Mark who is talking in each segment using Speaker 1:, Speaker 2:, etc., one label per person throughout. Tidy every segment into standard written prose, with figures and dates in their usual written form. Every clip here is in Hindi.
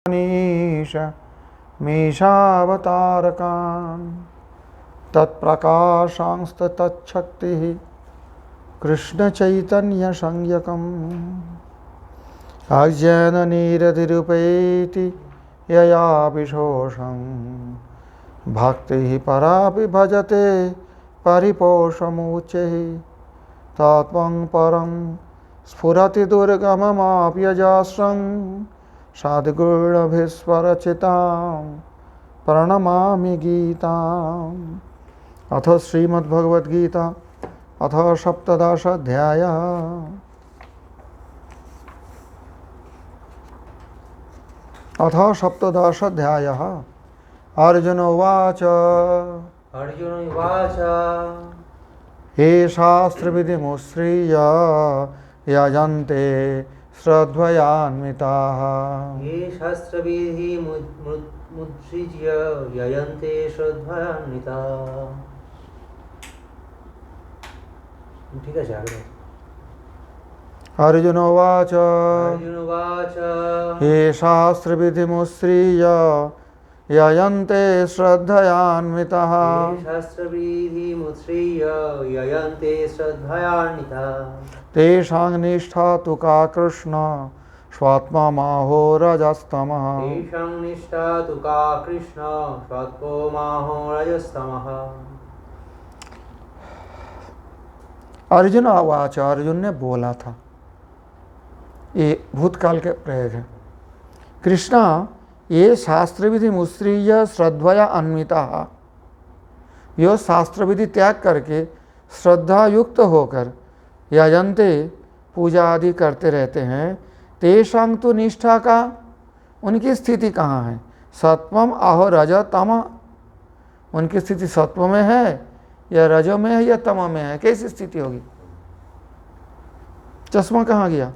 Speaker 1: नीश मीशावतारकान् तत्प्रकाशांस्तच्छक्तिः कृष्णचैतन्यसंज्ञकम् अज्ञाननिरतिरुपैति यया विशोषं भक्तिः परापि भजते परिपोषमुच्चैः तत्त्वं परं स्फुरति दुर्गममाप्यजास्रं सद्गुणभिस्वरचितां प्रणमामि गीताम्। अथ श्रीमद्भगवद्गीता अथ सप्तदशाध्यायः। अथ सप्तदशाध्यायः। अर्जुन उवाच ये शास्त्रविधिमुत्सृज्य यजन्ते श्रद्धयान्विताः
Speaker 2: ये शास्त्रविधिमुत्सृज्य यजन्ते श्रद्धयान्विताः। ठीक है आगे।
Speaker 1: अर्जुन उवाच ये शास्त्रविधिमुत्सृज्य यजन्ते श्रद्धयान्विताः
Speaker 2: यजन्ते श्रद्धयान्विताः
Speaker 1: तेषां निष्ठा तु का कृष्ण स्वात्ममाहो रजस्तमः।
Speaker 2: तेषां निष्ठा तु का कृष्ण स्वात्ममाहो रजस्तमः।
Speaker 1: अर्जुन उवाच, अर्जुन ने बोला था, ये भूतकाल के प्रयोग है। कृष्णा ये शास्त्र विधि मुत्सृज्य श्रद्धया अन्विताः, यो शास्त्र विधि त्याग करके श्रद्धा युक्त होकर यजन्ते पूजा आदि करते रहते हैं। तेषां तो निष्ठा का उनकी स्थिति कहाँ है? सत्वम आहो रज तम, उनकी स्थिति सत्व में है या रजो में है या तम में है? कैसी स्थिति होगी? चश्मा कहाँ गया?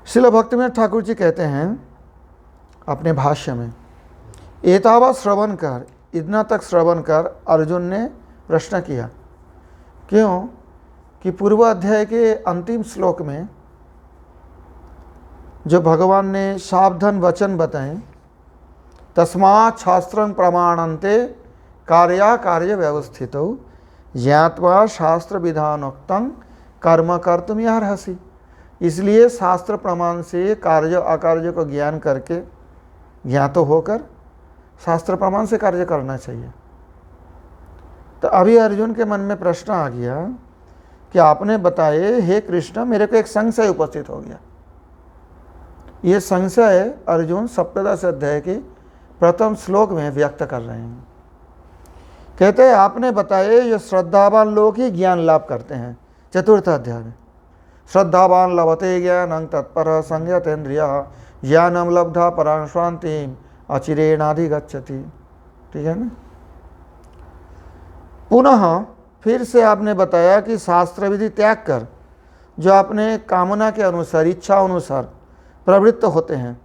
Speaker 1: श्रील भक्तिविनोद ठाकुर जी कहते हैं अपने भाष्य में, एतावत श्रवण कर, इतना तक श्रवण कर अर्जुन ने प्रश्न किया। क्यों कि पूर्व अध्याय के अंतिम श्लोक में जो भगवान ने सावधान वचन बताए, तस्मात् शास्त्रं प्रमाणन्ते कार्याकार्य व्यवस्थितौ ज्ञात्वा शास्त्र विधानोक्तं कर्म कर्तुमिहार्हसि। इसलिए शास्त्र प्रमाण से कार्य अकार्य को ज्ञान करके ज्ञात होकर शास्त्र प्रमाण से कार्य करना चाहिए। तो अभी अर्जुन के मन में प्रश्न आ गया कि आपने बताए, हे कृष्ण, मेरे को एक संशय उपस्थित हो गया। ये संशय अर्जुन सप्तदश अध्याय के प्रथम श्लोक में व्यक्त कर रहे हैं। कहते हैं आपने बताए जो श्रद्धावान लोग ही ज्ञान लाभ करते हैं। चतुर्थ अध्याय में श्रद्धावान लभते ज्ञानं तत्पर संयतेन्द्रियः ज्ञानं लब्धा परां शान्तिम् अचिरेणाधिगच्छति। ठीक है ना? पुनः फिर से आपने बताया कि शास्त्र विधि त्याग कर जो अपने कामना के अनुसार, इच्छा अनुसार प्रवृत्त होते हैं,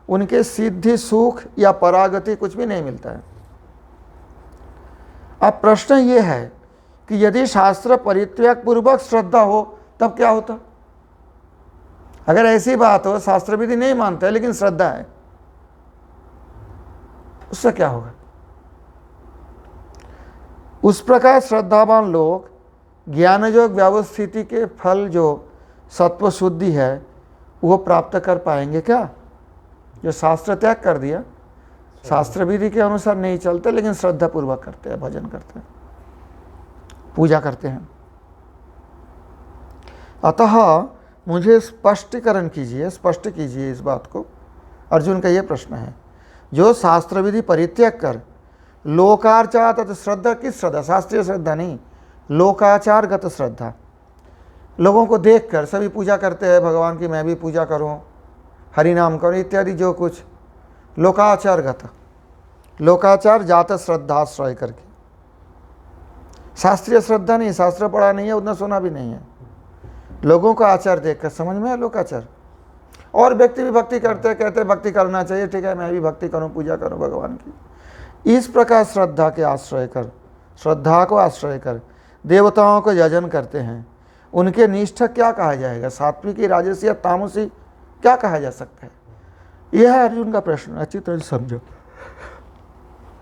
Speaker 1: उनके सिद्धि, सुख या परागति कुछ भी नहीं मिलता है। अब प्रश्न ये है कि यदि शास्त्र परित्याग पूर्वक श्रद्धा हो तब क्या होता? अगर ऐसी बात हो, शास्त्र विधि नहीं मानते है लेकिन श्रद्धा है, उससे क्या होगा? उस प्रकार श्रद्धावान लोग ज्ञानयोग व्यवस्थिति के फल जो सत्व शुद्धि है वो प्राप्त कर पाएंगे क्या? जो शास्त्र त्याग कर दिया, शास्त्र विधि के अनुसार नहीं चलते लेकिन श्रद्धा पूर्वक करते हैं, भजन करते हैं, पूजा करते हैं। अतः मुझे स्पष्टीकरण कीजिए, स्पष्ट कीजिए इस बात को। अर्जुन का ये प्रश्न है, जो शास्त्र विधि परित्याग कर लोकाचार तथा श्रद्धा, किस श्रद्धा? शास्त्रीय श्रद्धा नहीं, लोकाचारगत श्रद्धा। लोगों को देखकर सभी पूजा करते हैं भगवान की, मैं भी पूजा करूं, हरि नाम करूं इत्यादि, जो कुछ लोकाचारगत, लोकाचार जात श्रद्धाश्रय करके। शास्त्रीय श्रद्धा नहीं, शास्त्र पढ़ा नहीं है, उतना सुना भी नहीं है, लोगों का आचार देखकर समझ में है लोकाचार। और व्यक्ति भी भक्ति करते हैं, कहते हैं भक्ति करना चाहिए, ठीक है मैं भी भक्ति करूं, पूजा करूं भगवान की। इस प्रकार श्रद्धा के आश्रय कर, श्रद्धा को आश्रय कर देवताओं को यजन करते हैं। उनके निष्ठा क्या कहा जाएगा? सात्विकी, राजसी या तामसी क्या कहा जा सकता है? यह है अर्जुन का प्रश्न, अच्छी तरह से समझो।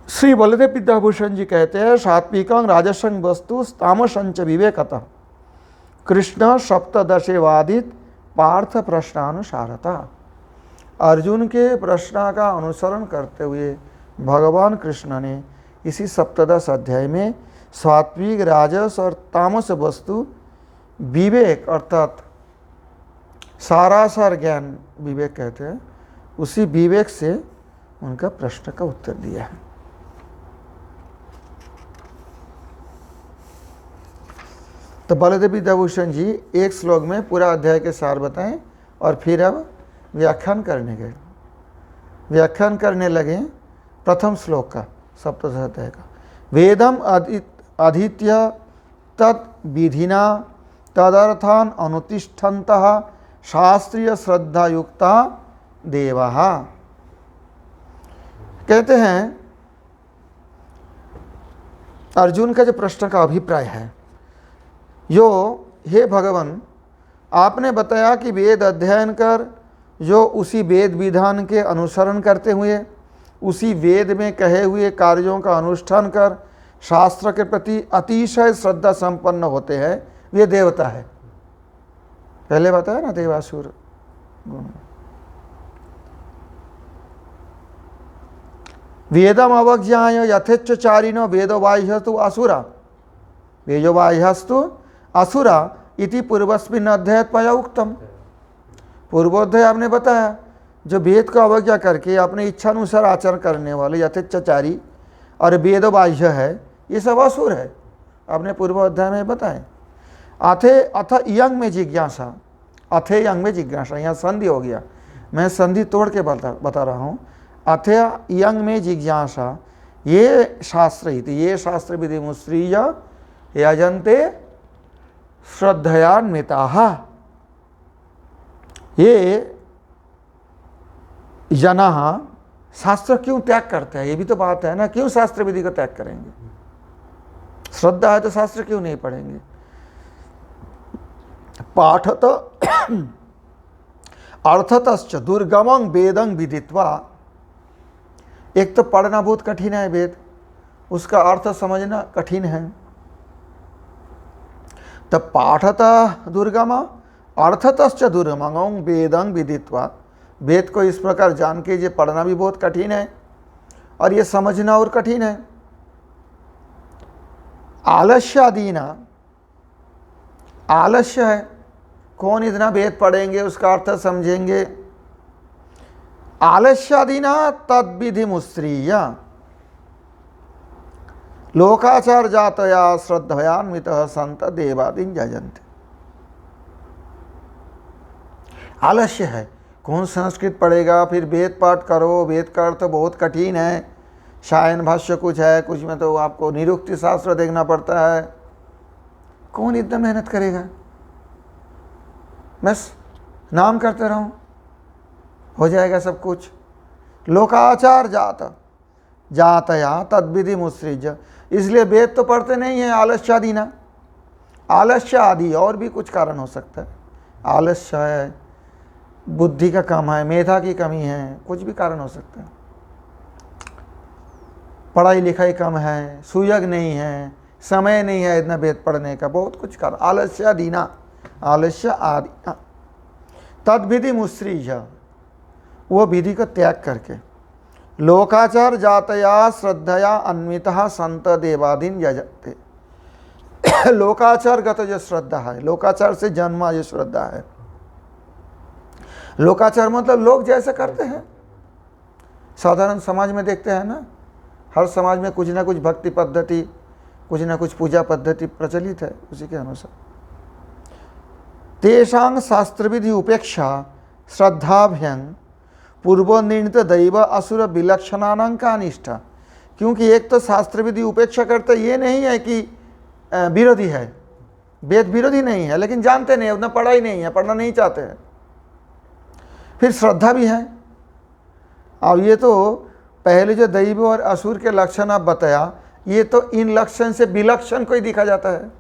Speaker 1: श्री बलदेव विद्याभूषण जी कहते हैं सात्विकं राजसं वस्तु तामसंच विवेकतः कृष्ण सप्तदशेवादित पार्थ प्रश्नानुसारता। अर्जुन के प्रश्न का अनुसरण करते हुए भगवान कृष्ण ने इसी सप्तदश अध्याय में सात्विक राजस और तामस वस्तु विवेक अर्थात सारासार ज्ञान विवेक कहते हैं, उसी विवेक से उनका प्रश्न का उत्तर दिया है। तो बलदेव विद्याभूषण जी एक श्लोक में पूरा अध्याय के सार बताएं और फिर अब व्याख्यान करने गए। व्याख्यान करने लगे प्रथम श्लोक का, सप्तदश अध्याय का। वेदम अधीत्य तत् विधिना तदर्थान अनुतिष्ठन्तः शास्त्रीय श्रद्धा युक्ता देवाः। कहते हैं अर्जुन का जो प्रश्न का अभिप्राय है यो, हे भगवान आपने बताया कि वेद अध्ययन कर जो उसी वेद विधान के अनुसरण करते हुए उसी वेद में कहे हुए कार्यों का अनुष्ठान कर शास्त्र के प्रति अतिशय श्रद्धा संपन्न होते हैं, वे देवता है। पहले बताया ना देवासुर गुण। वेदम अवज्ञाय यथेच्छचारिणो वेदवाह्यस्तु असुरा वेदवाह्यस्तु असुरा इति पूर्वस्मिन् अध्याय त्वया उक्तम। पूर्वोध्याय आपने बताया जो वेद को अवज्ञा करके अपने इच्छानुसार आचरण करने वाले यथेच्छाचारी और वेदबाह्य है, ये सब असुर है, आपने पूर्व अध्याय में बताए। अथ यंग में जिज्ञासा, अथे यंग में जिज्ञासा, यहाँ संधि हो गया, मैं संधि तोड़ के बता रहा हूँ। अथ यंग में जिज्ञासा ये शास्त्र ही, ये शास्त्र विधि मुश्रीय यजन्ते श्रद्धयान्विताः। ये जना शास्त्र क्यों त्याग करते हैं, ये भी तो बात है ना, क्यों शास्त्र विधि को त्याग करेंगे? श्रद्धा है तो शास्त्र क्यों नहीं पढ़ेंगे? पाठत अर्थतश्च दुर्गमं वेदं विदित्वा। एक तो पढ़ना बहुत कठिन है वेद, उसका अर्थ समझना कठिन है। तब पाठत दुर्गम अर्थतश्च दुर्गमं वेदं विदित्वा। वेद को इस प्रकार जान के ये पढ़ना भी बहुत कठिन है और ये समझना और कठिन है। आलस्यादीना, आलस्य है, कौन इतना वेद पढ़ेंगे उसका अर्थ समझेंगे। आलस्यादीना तद्विधि मुश्रीय लोकाचार जातया श्रद्धयान्वितः संत देवादीन यजन्ते। आलस्य है, कौन संस्कृत पढ़ेगा, फिर वेद पाठ करो, वेद का अर्थ बहुत कठिन है, शायन भाष्य कुछ है, कुछ में तो आपको निरुक्ति शास्त्र देखना पड़ता है, कौन इतना मेहनत करेगा? बस नाम करते रहो, हो जाएगा सब कुछ। लोकाचार जातया तद्विधि मुश्रिज, इसलिए वेद तो पढ़ते नहीं है। आलस्यादि ना, आलस्य आदि और भी कुछ कारण हो सकता है, आलस्य है, बुद्धि का कम है, मेधा की कमी है, कुछ भी कारण हो सकता है। पढ़ाई लिखाई कम है, सुयोग नहीं है, समय नहीं है इतना वेद पढ़ने का, बहुत कुछ कारण। आलस्यादि ना, आलस्य आदि तद्विधि मुश्रिज, वो विधि को त्याग करके लोकाचार जातया श्रद्धया अन्वितः संत देवादीन यजते। लोकाचारगत जो श्रद्धा है, लोकाचार से जन्मा जो श्रद्धा है। लोकाचार मतलब लोग जैसे करते हैं, साधारण समाज में देखते हैं ना, हर समाज में कुछ ना कुछ भक्ति पद्धति, कुछ ना कुछ पूजा पद्धति प्रचलित है, उसी के अनुसार। तेषां शास्त्र विधि उपेक्षा श्रद्धाभ्यंग पूर्व निर्णित दैव असुर विलक्षणानां का निष्ठा। क्योंकि एक तो शास्त्र विधि उपेक्षा करते ये नहीं है कि विरोधी है, वेद विरोधी नहीं है, लेकिन जानते नहीं, उतना पढ़ाई नहीं है, पढ़ना नहीं चाहते हैं। फिर श्रद्धा भी है। अब ये तो पहले जो दैव और असुर के लक्षण आप बताया, ये तो इन लक्षण से विलक्षण कोई दिखा जाता है।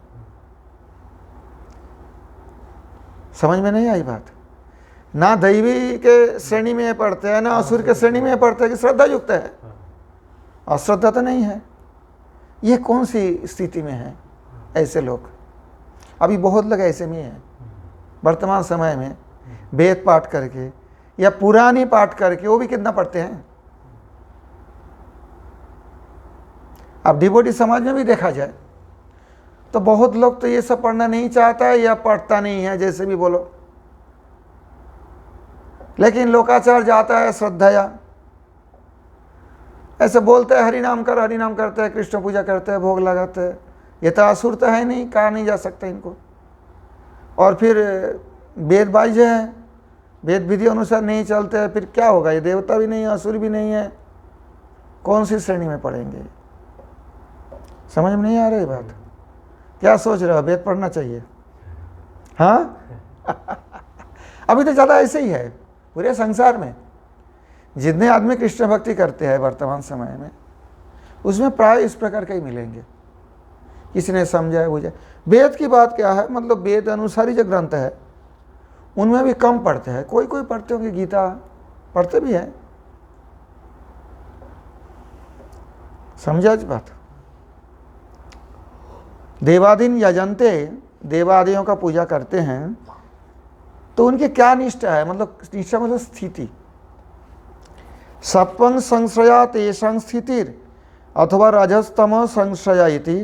Speaker 1: समझ में नहीं आई बात? ना दैवी के श्रेणी में पढ़ते हैं ना असुर के श्रेणी में पढ़ते हैं कि श्रद्धा युक्त है, अश्रद्धा तो नहीं है। ये कौन सी स्थिति में है ऐसे लोग? अभी बहुत लोग ऐसे में हैं वर्तमान समय में, वेद पाठ करके या पुरानी पाठ करके, वो भी कितना पढ़ते हैं। अब डिवोटी समाज में भी देखा जाए तो बहुत लोग तो ये सब पढ़ना नहीं चाहता है या पढ़ता नहीं है, जैसे भी बोलो, लेकिन लोकाचार जाता है श्रद्धाया, ऐसे बोलते हैं हरि नाम कर, हरि नाम करते हैं, कृष्ण पूजा करते हैं, भोग लगाते हैं। ये तो असुर तो है नहीं, कहा नहीं जा सकता इनको। और फिर वेद बाह्य है, वेद विधि अनुसार नहीं चलते हैं, फिर क्या होगा? ये देवता भी नहीं है, असुर भी नहीं है, कौन सी श्रेणी में पढ़ेंगे? समझ में नहीं आ रही बात? क्या सोच रहे हो? वेद पढ़ना चाहिए? हाँ अभी तो ज़्यादा ऐसे ही है पूरे संसार में। जितने आदमी कृष्ण भक्ति करते हैं वर्तमान समय में, उसमें प्राय इस प्रकार के ही मिलेंगे। किसी ने समझा है बुझा। वेद की बात क्या है, मतलब वेद अनुसारी जो ग्रंथ है उनमें भी कम पढ़ते हैं, कोई कोई पढ़ते होंगे, गीता पढ़ते भी हैं। समझा इस बात? देवादीन यजंते, देवादियों का पूजा करते हैं, तो उनकी क्या निष्ठा है? मतलब निष्ठा मतलब स्थिति। सत्वं संश्रया तेषां स्थितिर अथवा रजस्तम संश्रया इति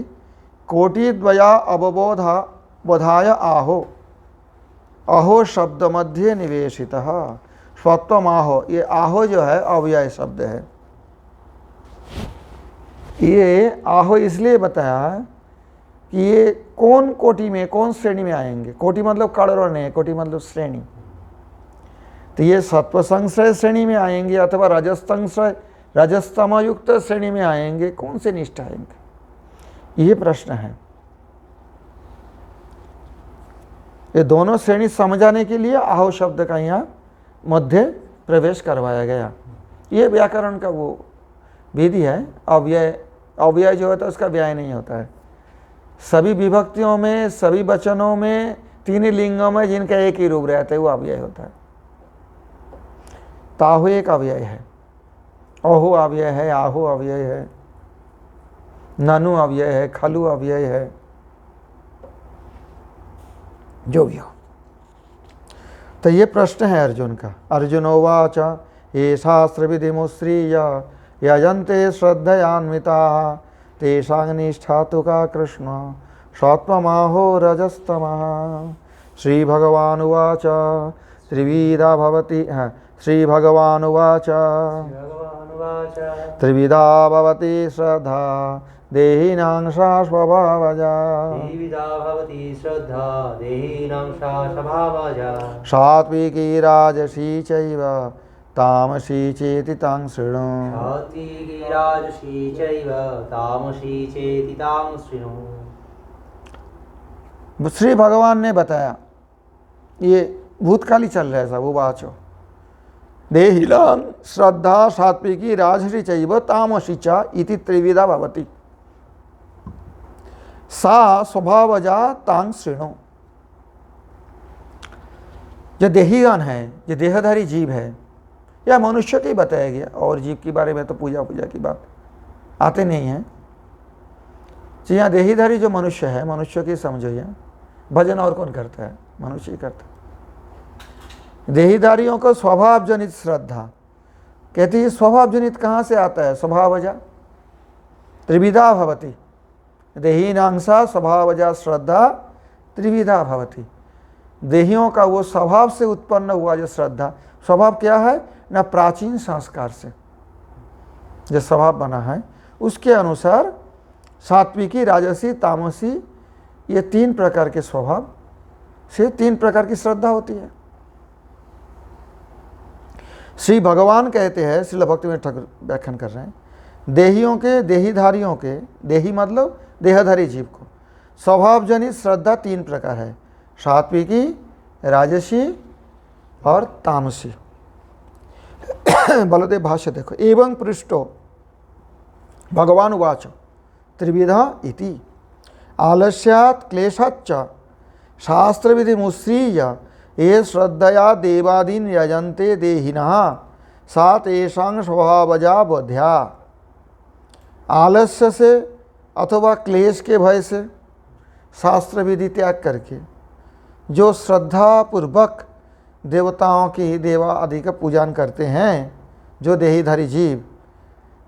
Speaker 1: कोटिद्वया अवबोधा बोधाय आहो, अहो शब्द मध्य निवेशितः स्वत्वम आहो। ये आहो जो है अव्यय शब्द है। ये आहो इसलिए बताया कि ये कौन कोटि में, कौन श्रेणी में आएंगे। कोटि मतलब कड़ों नहीं, कोटि मतलब श्रेणी। तो ये सत्व संश्रय श्रेणी में आएंगे अथवा रजस्तंश्रय रजस्तमयुक्त श्रेणी में आएंगे, कौन से निष्ठा आएंगे, ये प्रश्न है। ये दोनों श्रेणी समझाने के लिए आहो शब्द का यहाँ मध्य प्रवेश करवाया गया। ये व्याकरण का वो विधि है। अव्यय, अव्यय जो होता है उसका व्यय नहीं होता है। सभी विभक्तियों में, सभी वचनों में, तीन लिंगों में जिनका एक ही रूप रहता है वो अव्यय होता है। ताहु एक अव्यय है, अहो अव्यय है, आहो अव्यय है, ननु अव्यय है, खलु अव्यय है, जो भी हो। तो ये प्रश्न है अर्जुन का। अर्जुनोवाच ये शास्त्र विधि मुश्रीय यजन्ते श्रद्धयान्विता तेषां निष्ठा तु का कृष्ण सत्वमाहो रजस्तमः। श्रीभगवानुवाच त्रिविधा भवति श्रीभगवानुवाच त्रिविधा भवति श्रद्धा देहिनां सा स्वभावजा। सात्विकी राजसी चैव तामसी चेति तां शृणु। श्री भगवान ने बताया, ये भूतकाली चल रहा है सब। उवाचो देहिनां श्रद्धा सात्विकी राजसी चैव तामसी च इति त्रिविधा भवति सा स्वभावजा तां शृणु। जो देहीगण है, जो देहधारी जीव है, या मनुष्य की बताया गया, और जीव के बारे में तो पूजा की बात आते नहीं है। तो यहाँ देहीधारी जो मनुष्य है, मनुष्य की समझो, यहाँ भजन और कौन करता है? मनुष्य ही करता है। देहीधारियों को स्वभाव जनित श्रद्धा कहती है। स्वभाव जनित कहाँ से आता है? स्वभावजा त्रिविधा भवति। देहीनांसा स्वभावजा श्रद्धा त्रिविधा भवति। देहियों का वो स्वभाव से उत्पन्न हुआ जो श्रद्धा, स्वभाव क्या है ना, प्राचीन संस्कार से जो स्वभाव बना है उसके अनुसार सात्विकी राजसी तामसी, ये तीन प्रकार के स्वभाव से तीन प्रकार की श्रद्धा होती है। श्री भगवान कहते हैं, श्रील भक्तिवेदांत ठाकुर व्याख्यान कर रहे हैं, देहियों के, देहीधारियों के, देही मतलब देहधारी जीव को स्वभाव जनित श्रद्धा तीन प्रकार है, सात्विकी, राजसी और तामसी। बलदेव भाष्य देखो। एवं पृष्ठो भगवान उवाच त्रिविधा इति आलस्यात् क्लेशाच्च शास्त्र विधि मुश्रीय ये श्रद्धया देवादीन यजन्ते देहिनः सा तेषां स्वभावजा बोध्या। आलस्य से अथवा क्लेश के भय से शास्त्र विधि त्याग करके जो श्रद्धा पूर्वक देवताओं की देवा आदि का पूजन करते हैं, जो देहीधारी जीव,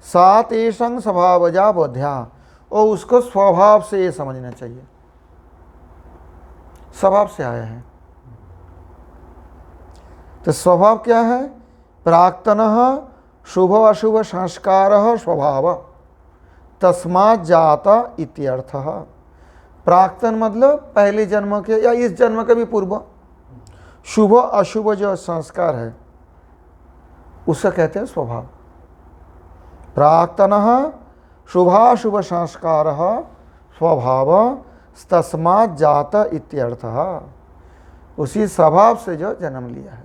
Speaker 1: सा तेषां स्वभावजा बोध्या, और उसको स्वभाव से ये समझना चाहिए, स्वभाव से आया है। तो स्वभाव क्या है? प्राक्तनः शुभ अशुभ संस्कारः स्वभाव तस्मात् जाता इत्यर्थः। प्राक्तन मतलब पहले जन्म के या इस जन्म के भी पूर्व शुभ अशुभ जो संस्कार है उसका कहते हैं स्वभाव। प्राक्तनः शुभाशुभ संस्कारः स्वभाव तस्मात् जाता इत्यर्थः। उसी स्वभाव से जो जन्म लिया है।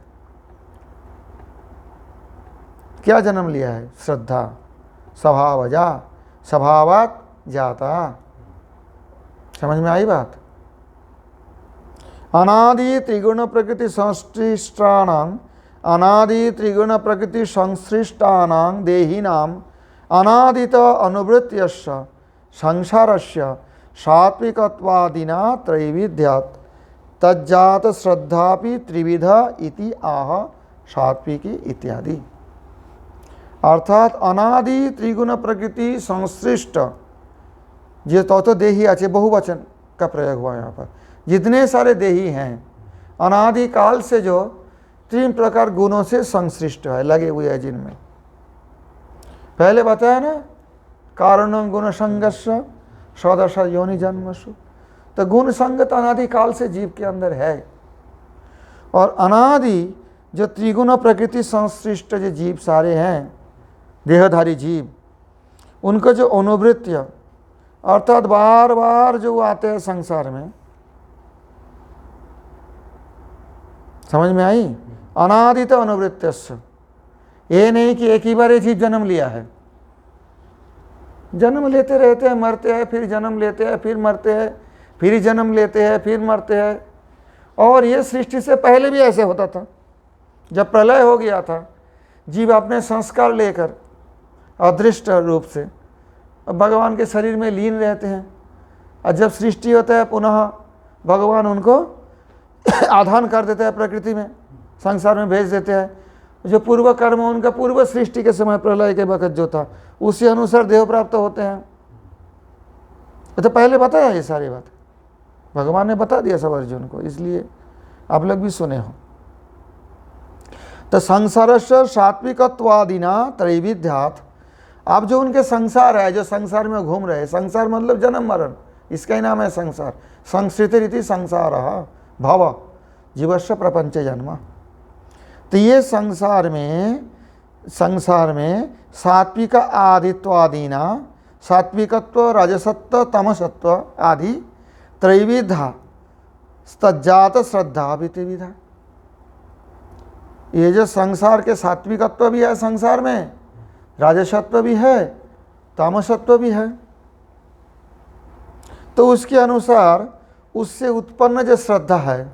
Speaker 1: क्या जन्म लिया है? श्रद्धा। स्वभावजा, स्वभावात् जाता। समझ में आई बात? अनादि त्रिगुण प्रकृति संश्लिष्टानां, अनादि त्रिगुण प्रकृति संश्लिष्टानां देहिनां अनादित अनुवृत्त्यस्य संसारस्य सात्विकत्वादिना त्रैविध्यात् तज्जात श्रद्धापि त्रिविधा इति आह सात्विकी इत्यादि। अर्थात अनादि त्रिगुण प्रकृति संश्लिष्ट जो तो देही आचे, बहुवचन का प्रयोग हुआ यहाँ पर। जितने सारे देही हैं अनादि काल से जो 3 प्रकार गुणों से संश्लिष्ट है, लगे हुए हैं जिनमें। पहले बताया ना, कारण गुण संगस्स सदश योनि जन्मसु। तो गुण संगत अनादि काल से जीव के अंदर है। और अनादि जो त्रिगुण प्रकृति संश्लिष्ट जो जीव सारे हैं, देहधारी जीव, उनको जो अनुवृत्य अर्थात बार बार जो आते हैं संसार में, समझ में आई? अनादित अनुवृत्त्यस्य, ये नहीं कि एक ही बार ये जीव जन्म लिया है। जन्म लेते रहते हैं, मरते हैं, फिर जन्म लेते हैं, फिर मरते हैं, फिर जन्म लेते हैं, फिर मरते हैं। और ये सृष्टि से पहले भी ऐसे होता था। जब प्रलय हो गया था, जीव अपने संस्कार लेकर अदृष्ट रूप से भगवान के शरीर में लीन रहते हैं। और जब सृष्टि होता है पुनः भगवान उनको आधान कर देते हैं, प्रकृति में, संसार में भेज देते हैं। जो पूर्व कर्म उनका पूर्व सृष्टि के समय प्रलय के वक्त जो था उसी अनुसार देह प्राप्त होते हैं। तो पहले बताया ये सारी बात, भगवान ने बता दिया सब अर्जुन को, इसलिए आप लोग भी सुने हो। तो संसारस्य सात्विकत्वादिना त्रैविध्यात्, अब जो उनके संसार है, जो संसार में घूम रहे, संसार मतलब जन्म मरण, इसका ही नाम है संसार। संस्कृतिरिति संसार भव जीवस्य प्रपंच जन्म। तो ये संसार में सात्विक आदित्वादिना, सात्विकत्व रजसत्व तमसत्व आदि त्रैविधा तज्जात श्रद्धा भी त्रिविधा। ये जो संसार के सात्विकत्व भी है, संसार में राजसत्व भी है, तामसत्व भी है। तो उसके अनुसार उससे उत्पन्न जो श्रद्धा है,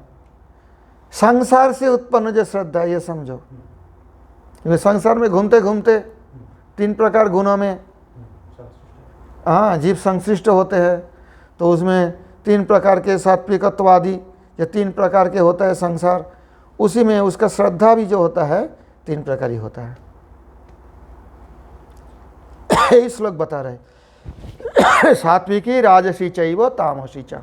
Speaker 1: संसार से उत्पन्न जो श्रद्धा है, ये समझो। क्योंकि संसार में घूमते घूमते 3 प्रकार गुणों में जीव संश्लिष्ट होते हैं। तो उसमें 3 प्रकार के सात्विकत्वादि या 3 प्रकार के होता है संसार, उसी में उसका श्रद्धा भी जो होता है 3 प्रकार ही होता है। यही श्लोक बता रहे सात्विकी राजसी चैव तामसी च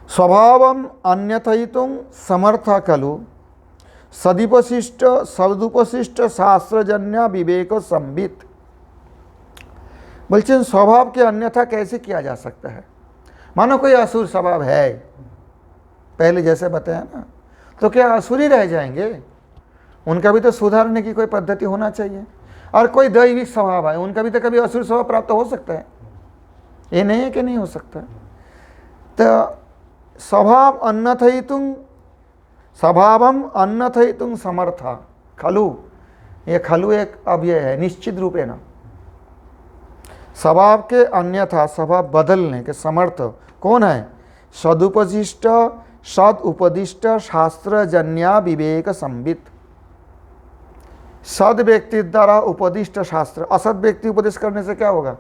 Speaker 1: स्वभावम अन्यथयितुं समर्थ खलु सदुपशिष्ट शास्त्रजन्य विवेक संबित। बोलते स्वभाव के अन्यथा कैसे किया जा सकता है? मानो कोई असुर स्वभाव है, पहले जैसे बताया ना, तो क्या असुर ही रह जाएंगे? उनका भी तो सुधारने की कोई पद्धति होना चाहिए। और कोई दैविक स्वभाव है, उनका भी तो कभी असुर स्वभाव प्राप्त हो सकता है, ये नहीं है कि नहीं हो सकता। तो स्वभाव अन्यथयितुं समर्थ खलु, ये खलु एक अव्यय है, निश्चित रूपे ना। स्वभाव के अन्यथा स्वभाव बदलने के समर्थ कौन है? सदुपशिष्ट सद उपदिष्ट शास्त्रजन्या विवेक संबित। सद व्यक्ति द्वारा उपदिष्ट शास्त्र, असद व्यक्ति उपदेश करने से क्या होगा?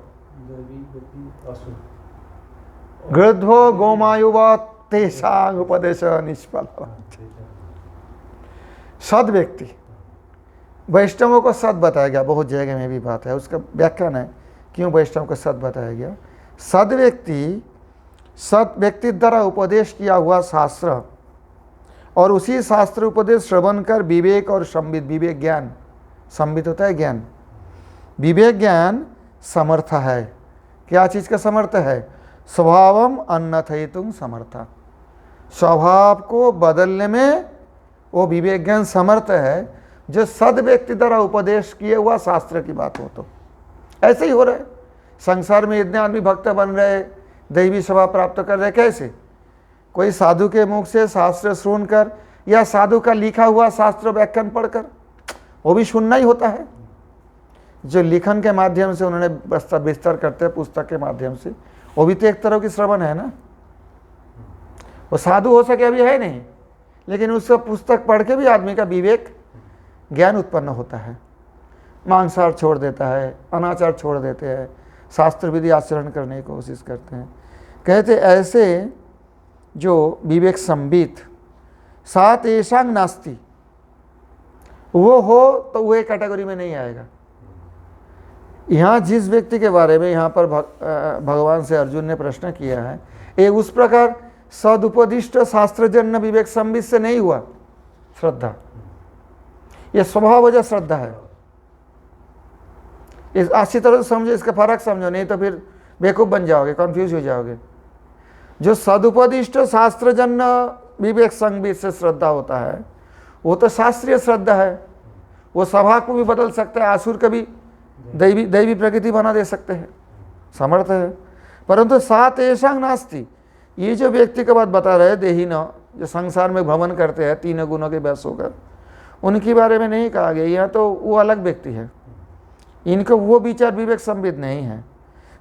Speaker 1: गृध्वो गोमायुवा तेषां उपदेश निष्फल। सद व्यक्ति, वैष्णवों को सद बताया गया, बहुत जगह में भी बात है, उसका व्याख्यान है क्यों वैष्णव को सद बताया गया। सद व्यक्ति द्वारा उपदेश किया हुआ शास्त्र और उसी शास्त्र उपदेश श्रवण कर विवेक और संबित, विवेक ज्ञान, संबित होता है ज्ञान, विवेक ज्ञान समर्थ है। क्या चीज़ का समर्थ है? स्वभावम अन्नथयितुं समर्थ, स्वभाव को बदलने में वो विवेक ज्ञान समर्थ है। जो सद व्यक्ति द्वारा उपदेश किए हुआ शास्त्र की बात हो तो ऐसे ही हो रहा है। संसार में इतने आदमी भक्त बन रहे, दैवी स्वभाव प्राप्त कर रहे, कैसे? कोई साधु के मुख से शास्त्र सुनकर या साधु का लिखा हुआ शास्त्र व्याख्यान पढ़कर, वो भी सुनना ही होता है। जो लिखन के माध्यम से उन्होंने विस्तार करते हैं पुस्तक के माध्यम से, वो भी तो एक तरह की श्रवण है ना। वो साधु हो सके अभी है नहीं, लेकिन उसका पुस्तक पढ़ के भी आदमी का विवेक ज्ञान उत्पन्न होता है। मांसाहार छोड़ देता है, अनाचार छोड़ देते हैं, शास्त्र विधि आचरण करने की कोशिश करते हैं। कहते ऐसे जो विवेक संबित सात येषांग नास्ति, वो हो तो वो कैटेगरी में नहीं आएगा। यहाँ जिस व्यक्ति के बारे में यहाँ पर भगवान से अर्जुन ने प्रश्न किया है, ये उस प्रकार सदुपदिष्ट शास्त्रजन्य विवेक संबित से नहीं हुआ श्रद्धा, यह स्वभावजन्य श्रद्धा है। इस अच्छी तरह से समझो, इसका फर्क समझो, नहीं तो फिर बेवकूफ बन जाओगे, कंफ्यूज हो जाओगे। जो सदुपदिष्ट शास्त्रजन्य विवेक संबित से श्रद्धा होता है वो तो शास्त्रीय श्रद्धा है। वो सभा को भी बदल सकता है, आसुर का भी दैवी प्रकृति बना दे सकते हैं, समर्थ है। परंतु सात येषांग नास्ति, ये जो व्यक्ति का बात बता रहे देही न, जो संसार में भ्रमण करते हैं तीन गुणों के बस होकर, उनके बारे में नहीं कहा गया। यहाँ तो वो अलग व्यक्ति है, इनको वो विचार विवेक संबित नहीं है।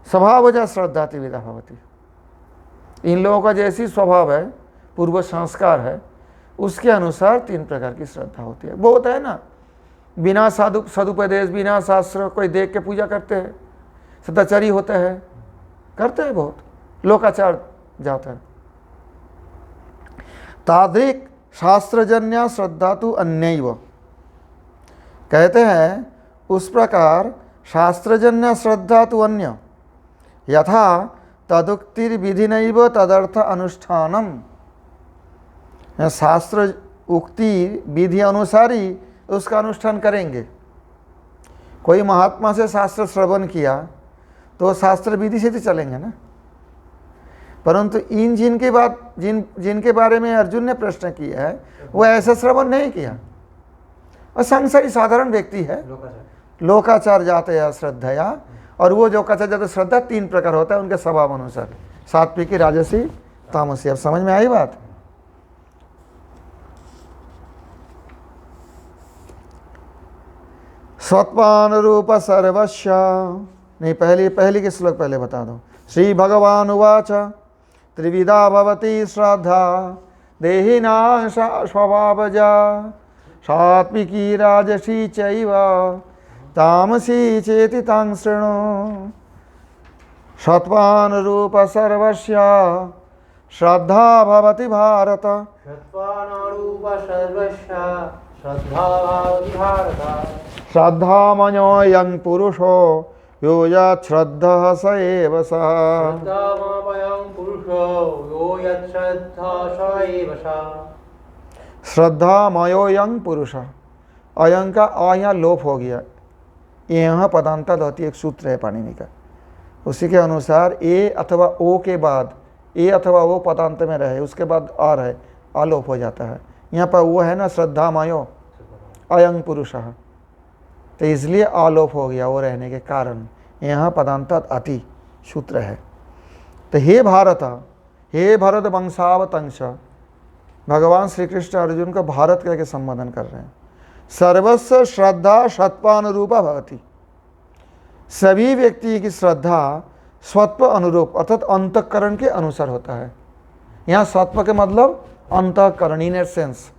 Speaker 1: स्वभावजन्य श्रद्धाति विदा भवति, इन लोगों का जैसी स्वभाव है, पूर्व संस्कार है, उसके अनुसार तीन प्रकार की श्रद्धा होती है। वो होता है ना, बिना सदुपदेश, बिना शास्त्र कोई देख के पूजा करते हैं, सदाचारी होते हैं, करते हैं बहुत, लोकाचार जाता है। तादृक शास्त्रजन्य श्रद्धा तो अन्यैव, कहते हैं उस प्रकार शास्त्रजन्य श्रद्धा तो अन्य, यथा तदुक्तिर विधिनैव तदर्थ अनुष्ठानम, शास्त्र उक्ति विधि अनुसार ही उसका अनुष्ठान करेंगे। कोई महात्मा से शास्त्र श्रवण किया तो शास्त्र विधि से तो चलेंगे ना। परंतु जिनके बारे में अर्जुन ने प्रश्न किया है वो ऐसा श्रवण नहीं किया, और संसारी साधारण व्यक्ति है, लोकाचार जाते हैं श्रद्धया। और वो लोकाचार जाते श्रद्धा तीन प्रकार होता है उनके स्वभाव अनुसार, सात्विकी, राजसी, तामसी। अब समझ में आई बात? सत्वानुरूप सर्वस्व, नहीं पहली के श्लोक पहले बता दो। श्री भगवान उवाच त्रिविधा भवति श्रद्धा देहिनां स्वभावजा, सात्विकी राजसी चैव तामसी चेति तां शृणु। सत्वानुरूप सर्वस्य श्रद्धा भवति भारत,
Speaker 2: सत्वानुरूप सर्वस्य श्रद्धा भवति भारत।
Speaker 1: श्रद्धामयोऽयं पुरुषो यो यच्छ्रद्धः स एव सः।
Speaker 2: श्रद्धामयोऽयं पुरुषो यो यच्छ्रद्धः स एव सः।
Speaker 1: श्रद्धामयोऽयं पुरुष, अयं का अ यहाँ लोप हो गया, यहाँ पदांतर होती एक सूत्र है पाणिनि का, उसी के अनुसार ए अथवा ओ के बाद ए अथवा ओ पदांत में रहे, उसके बाद आ रहे, अलोप हो जाता है। यहाँ पर वो है ना, श्रद्धामयो अयं पुरुषः, तो इसलिए आलोप हो गया वो रहने के कारण। यहाँ पदांतर अति सूत्र है। तो हे भरत वंशावतंश, भगवान श्री कृष्ण अर्जुन को भारत करके संबोधन कर रहे हैं। सर्वस्व श्रद्धा सत्वानुरूपा भवति, सभी व्यक्ति की श्रद्धा स्वत्व अनुरूप अर्थात अंतःकरण के अनुसार होता है। यहाँ सत्व के मतलब अंतःकरण, इनर सेंस।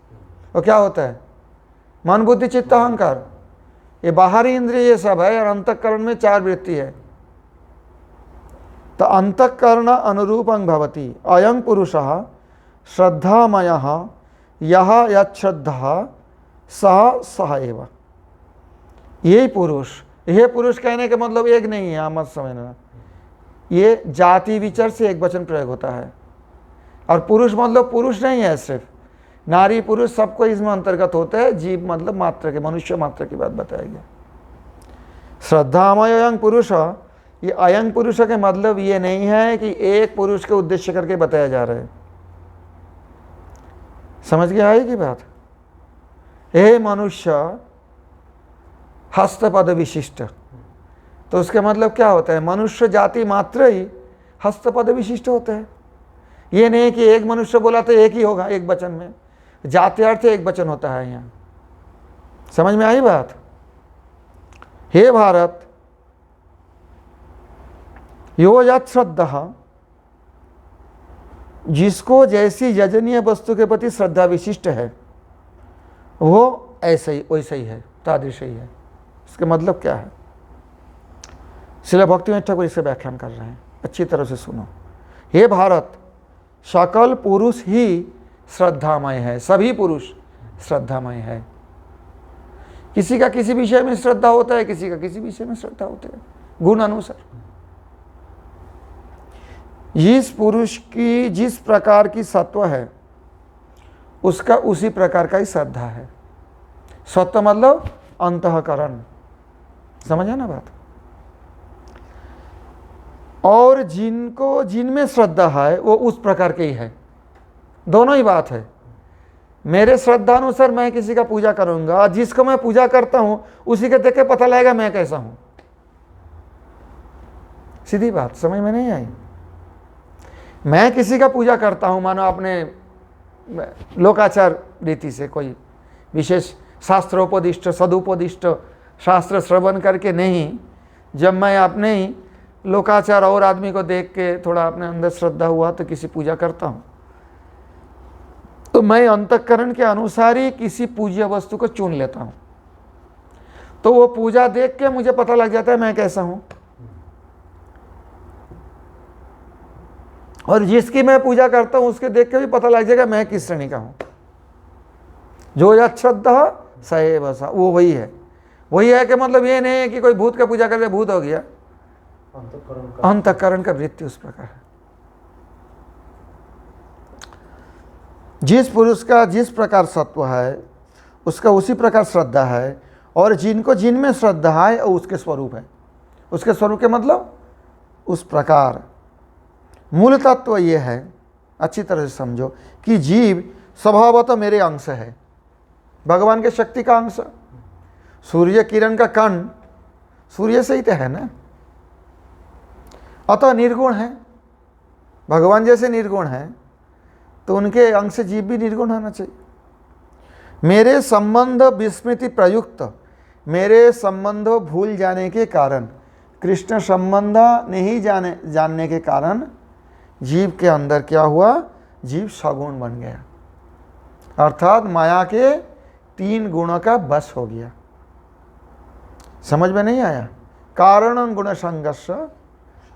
Speaker 1: वो क्या होता है? मन बुद्धि चित्त अहंकार, ये बाहरी इंद्रिय ये सब है, और अंतःकरण में 4 वृत्ति है। तो अंतःकरण अनुरूपं भवति अयं पुरुषः श्रद्धामयः यः यच्छ्रद्धः सः सः एव। ये पुरुष कहने का मतलब एक नहीं है, आप मत समझना। ये जाति विचार से एक वचन प्रयोग होता है, और पुरुष मतलब पुरुष नहीं है सिर्फ, नारी पुरुष सबको इसमें अंतर्गत होता है। जीव मतलब मात्र के, मनुष्य मात्र की बात बताया गया। श्रद्धामय अयं पुरुष, ये अयं पुरुष के मतलब ये नहीं है कि एक पुरुष के उद्देश्य करके बताया जा रहा है। समझ के आएगी बात? हे मनुष्य हस्तपद विशिष्ट, तो उसके मतलब क्या होता है? मनुष्य जाति मात्र ही हस्तपद विशिष्ट होता है। ये नहीं कि एक मनुष्य बोला तो एक ही होगा एक वचन में, जाति अर्थ एक वचन होता है यहाँ। समझ में आई बात? हे भारत, यो यत् श्रद्धः, जिसको जैसी यजनीय वस्तु के प्रति श्रद्धा विशिष्ट है वो ऐसे ही वैसा ही है, तादृश ही है। इसका मतलब क्या है? श्रील भक्तिवेदांत ठाकुर इसे व्याख्यान कर रहे हैं, अच्छी तरह से सुनो। हे भारत, सकल पुरुष ही श्रद्धामय है, सभी पुरुष श्रद्धामय है। किसी का किसी विषय में श्रद्धा होता है, किसी का किसी विषय में श्रद्धा होता है, गुण अनुसार। जिस पुरुष की जिस प्रकार की सत्व है उसका उसी प्रकार का ही श्रद्धा है। सत्व मतलब अंतःकरण, समझे ना बात? और जिनको जिनमें श्रद्धा है वो उस प्रकार के ही है, दोनों ही बात है। मेरे श्रद्धा अनुसार मैं किसी का पूजा करूंगा, जिसको मैं पूजा करता हूं उसी के देख के पता लगेगा मैं कैसा हूं। सीधी बात, समझ में नहीं आई? मैं किसी का पूजा करता हूं, मानो अपने लोकाचार रीति से कोई विशेष शास्त्रोपदिष्ट सदुपदिष्ट शास्त्र श्रवण करके नहीं, जब मैं अपने ही लोकाचार और आदमी को देख के थोड़ा अपने अंदर श्रद्धा हुआ तो किसी पूजा करता हूं, तो मैं अंतःकरण के अनुसार ही किसी पूज्य वस्तु को चुन लेता हूं। तो वो पूजा देख के मुझे पता लग जाता है मैं कैसा हूं। और जिसकी मैं पूजा करता हूं उसके देख के भी पता लग जाएगा मैं किस श्रेणी का हूं। जो यच्छ्रद्धः स एव सः, वो वही है। वही है कि मतलब ये नहीं है कि कोई भूत का पूजा करके भूत हो गया, अंतःकरण का वृत्ति उस प्रकार है। जिस पुरुष का जिस प्रकार सत्व है उसका उसी प्रकार श्रद्धा है, और जिनको जिनमें श्रद्धा है और उसके स्वरूप है। उसके स्वरूप के मतलब उस प्रकार। मूल तत्व ये है, अच्छी तरह से समझो, कि जीव स्वभावतः मेरे अंश है, भगवान के शक्ति का अंश। सूर्य किरण का कण सूर्य से ही तो है ना, अतः निर्गुण है। भगवान जैसे निर्गुण है तो उनके अंश से जीव भी निर्गुण होना चाहिए। मेरे संबंध विस्मृति प्रयुक्त, मेरे संबंध भूल जाने के कारण, कृष्ण संबंध नहीं जानने के कारण जीव के अंदर क्या हुआ? जीव सगुण बन गया, अर्थात माया के 3 गुणों का बस हो गया। समझ में नहीं आया? कारण गुण संघर्ष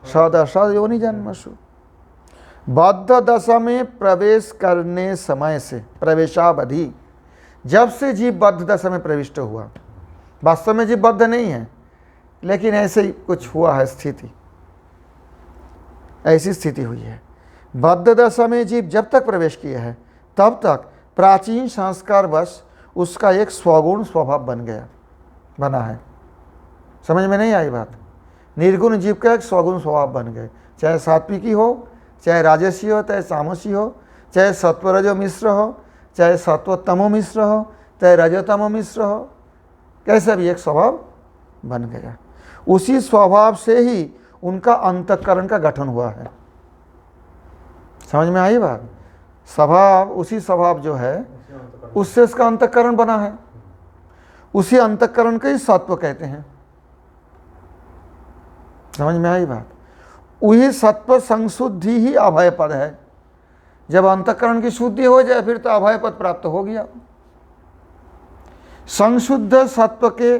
Speaker 1: सदशा योनि जन्मसु। बद्ध दशा में प्रवेश करने समय से, प्रवेशावधि, जब से जीव बद्ध दशा में प्रविष्ट हुआ, वास्तव में जीव बद्ध नहीं है लेकिन ऐसे ही कुछ हुआ है, स्थिति ऐसी स्थिति हुई है। बद्ध दशा में जीव जब तक प्रवेश किया है तब तक प्राचीन संस्कार वश उसका एक स्वगुण स्वभाव बना है। समझ में नहीं आई बात? निर्गुण जीव का एक स्वगुण स्वभाव बन गए, चाहे सात्विकी हो, चाहे राजसी हो, चाहे तामसी हो, चाहे सत्वरजो मिश्र हो, चाहे सत्वतमो मिश्र हो, चाहे रजतमो मिश्र हो, कैसा भी एक स्वभाव बन गया। उसी स्वभाव से ही उनका अंतःकरण का गठन हुआ है। समझ में आई बात? स्वभाव, उसी स्वभाव जो है उससे उसका अंतःकरण बना है। उसी अंतःकरण को ही सत्व कहते हैं। समझ में आई बात? वही सत्व संशुद्धि ही अभय पद है। जब अंतःकरण की शुद्धि हो जाए फिर तो अभय पद प्राप्त हो गया। संशुद्ध सत्व के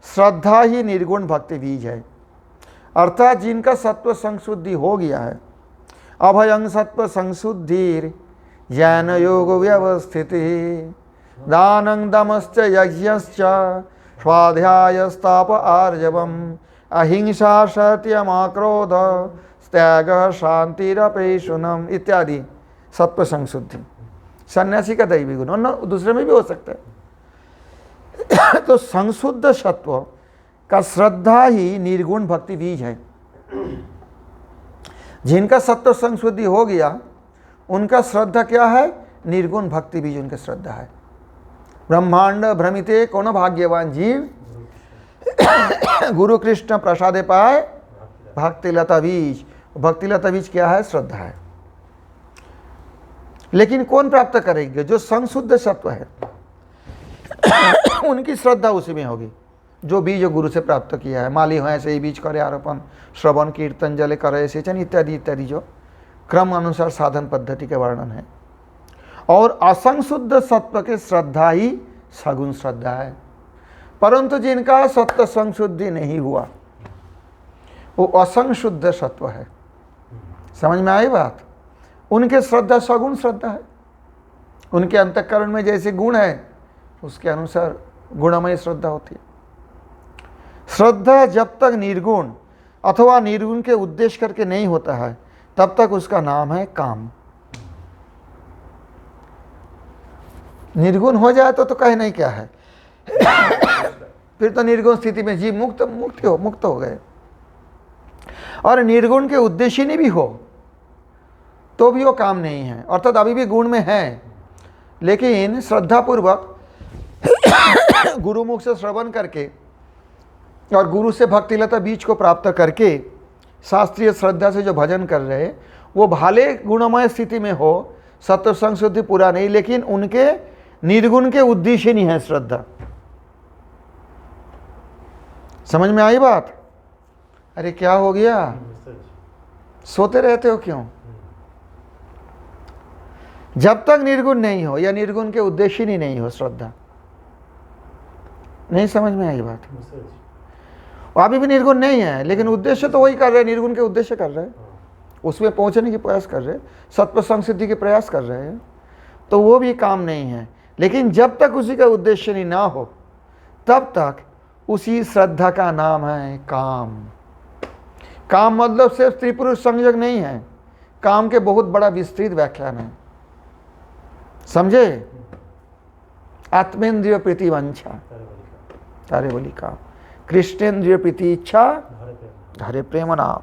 Speaker 1: श्रद्धा ही निर्गुण भक्ति बीज है, अर्थात जिनका सत्व संशुद्धि हो गया है। अभयं सत्व संशुद्धिर ज्ञान योग व्यवस्थिति दानं दमश्च यज्ञश्च स्वाध्यायस्ताप आर्जवम् अहिंसा सत्यम क्रोध त्याग शांतिरपेशुनम इत्यादि सत्व संशुद्धि। सन्यासी का दैवी गुण और दूसरे में भी हो सकता है। तो संशुद्ध सत्व का श्रद्धा ही निर्गुण भक्ति बीज है। जिनका सत्व संशुद्धि हो गया उनका श्रद्धा क्या है? निर्गुण भक्ति बीज उनका श्रद्धा है। ब्रह्मांड भ्रमिते कौन भाग्यवान जीव गुरु कृष्ण प्रसादे पाए भक्ति लता बीज। भक्ति लता बीज क्या है? श्रद्धा है। लेकिन कौन प्राप्त करेंगे? जो संशुद्ध सत्व है उनकी श्रद्धा उसी में होगी जो बीज गुरु से प्राप्त किया है। माली हो ऐसे ही बीज करे आरोपण श्रवण कीर्तन जले करे सेचन इत्यादि इत्यादि जो क्रम अनुसार साधन पद्धति के वर्णन है। और असंशुद्ध सत्व के श्रद्धा ही सगुण श्रद्धा है। परंतु जिनका सत्व संशुद्धि नहीं हुआ वो असंशुद्ध सत्व है। समझ में आई बात? उनके श्रद्धा सगुण श्रद्धा है। उनके अंतःकरण में जैसे गुण है उसके अनुसार गुणमय श्रद्धा होती है। श्रद्धा जब तक निर्गुण अथवा निर्गुण के उद्देश्य करके नहीं होता है तब तक उसका नाम है काम। निर्गुण हो जाए तो कहे नहीं क्या है फिर तो निर्गुण स्थिति में जीव मुक्त हो गए। और निर्गुण के उद्देश्य नहीं भी हो तो भी वो काम नहीं है, अर्थात अभी भी गुण में है, लेकिन श्रद्धापूर्वक गुरुमुख से श्रवण करके और गुरु से भक्तिलता बीज को प्राप्त करके शास्त्रीय श्रद्धा से जो भजन कर रहे वो भाले गुणमय स्थिति में हो, सत्व संशुद्धि पूरा नहीं, लेकिन उनके निर्गुण के उद्देश्य नहीं है श्रद्धा। समझ में आई बात? अरे क्या हो गया? सोते रहते हो क्यों? जब तक निर्गुण नहीं हो या निर्गुण के उद्देश्य ही नहीं हो श्रद्धा, नहीं समझ में आई बात? अभी भी निर्गुण नहीं है लेकिन उद्देश्य तो वही कर रहे हैं, निर्गुण के उद्देश्य कर रहे हैं, उसमें पहुंचने की प्रयास कर रहे हैं, सत्व संसिद्धि के प्रयास कर रहे हैं, तो वो भी काम नहीं है। लेकिन जब तक उसी का उद्देश्य नहीं ना हो तब तक उसी श्रद्धा का नाम है काम। काम मतलब सिर्फ स्त्री पुरुष संयोग नहीं है, काम के बहुत बड़ा विस्तृत व्याख्यान है। समझे? आत्मेंद्रिय प्रीति वांछा तारे बोली काम, कृष्णेंद्रिय प्रीति इच्छा हरे प्रेम नाम।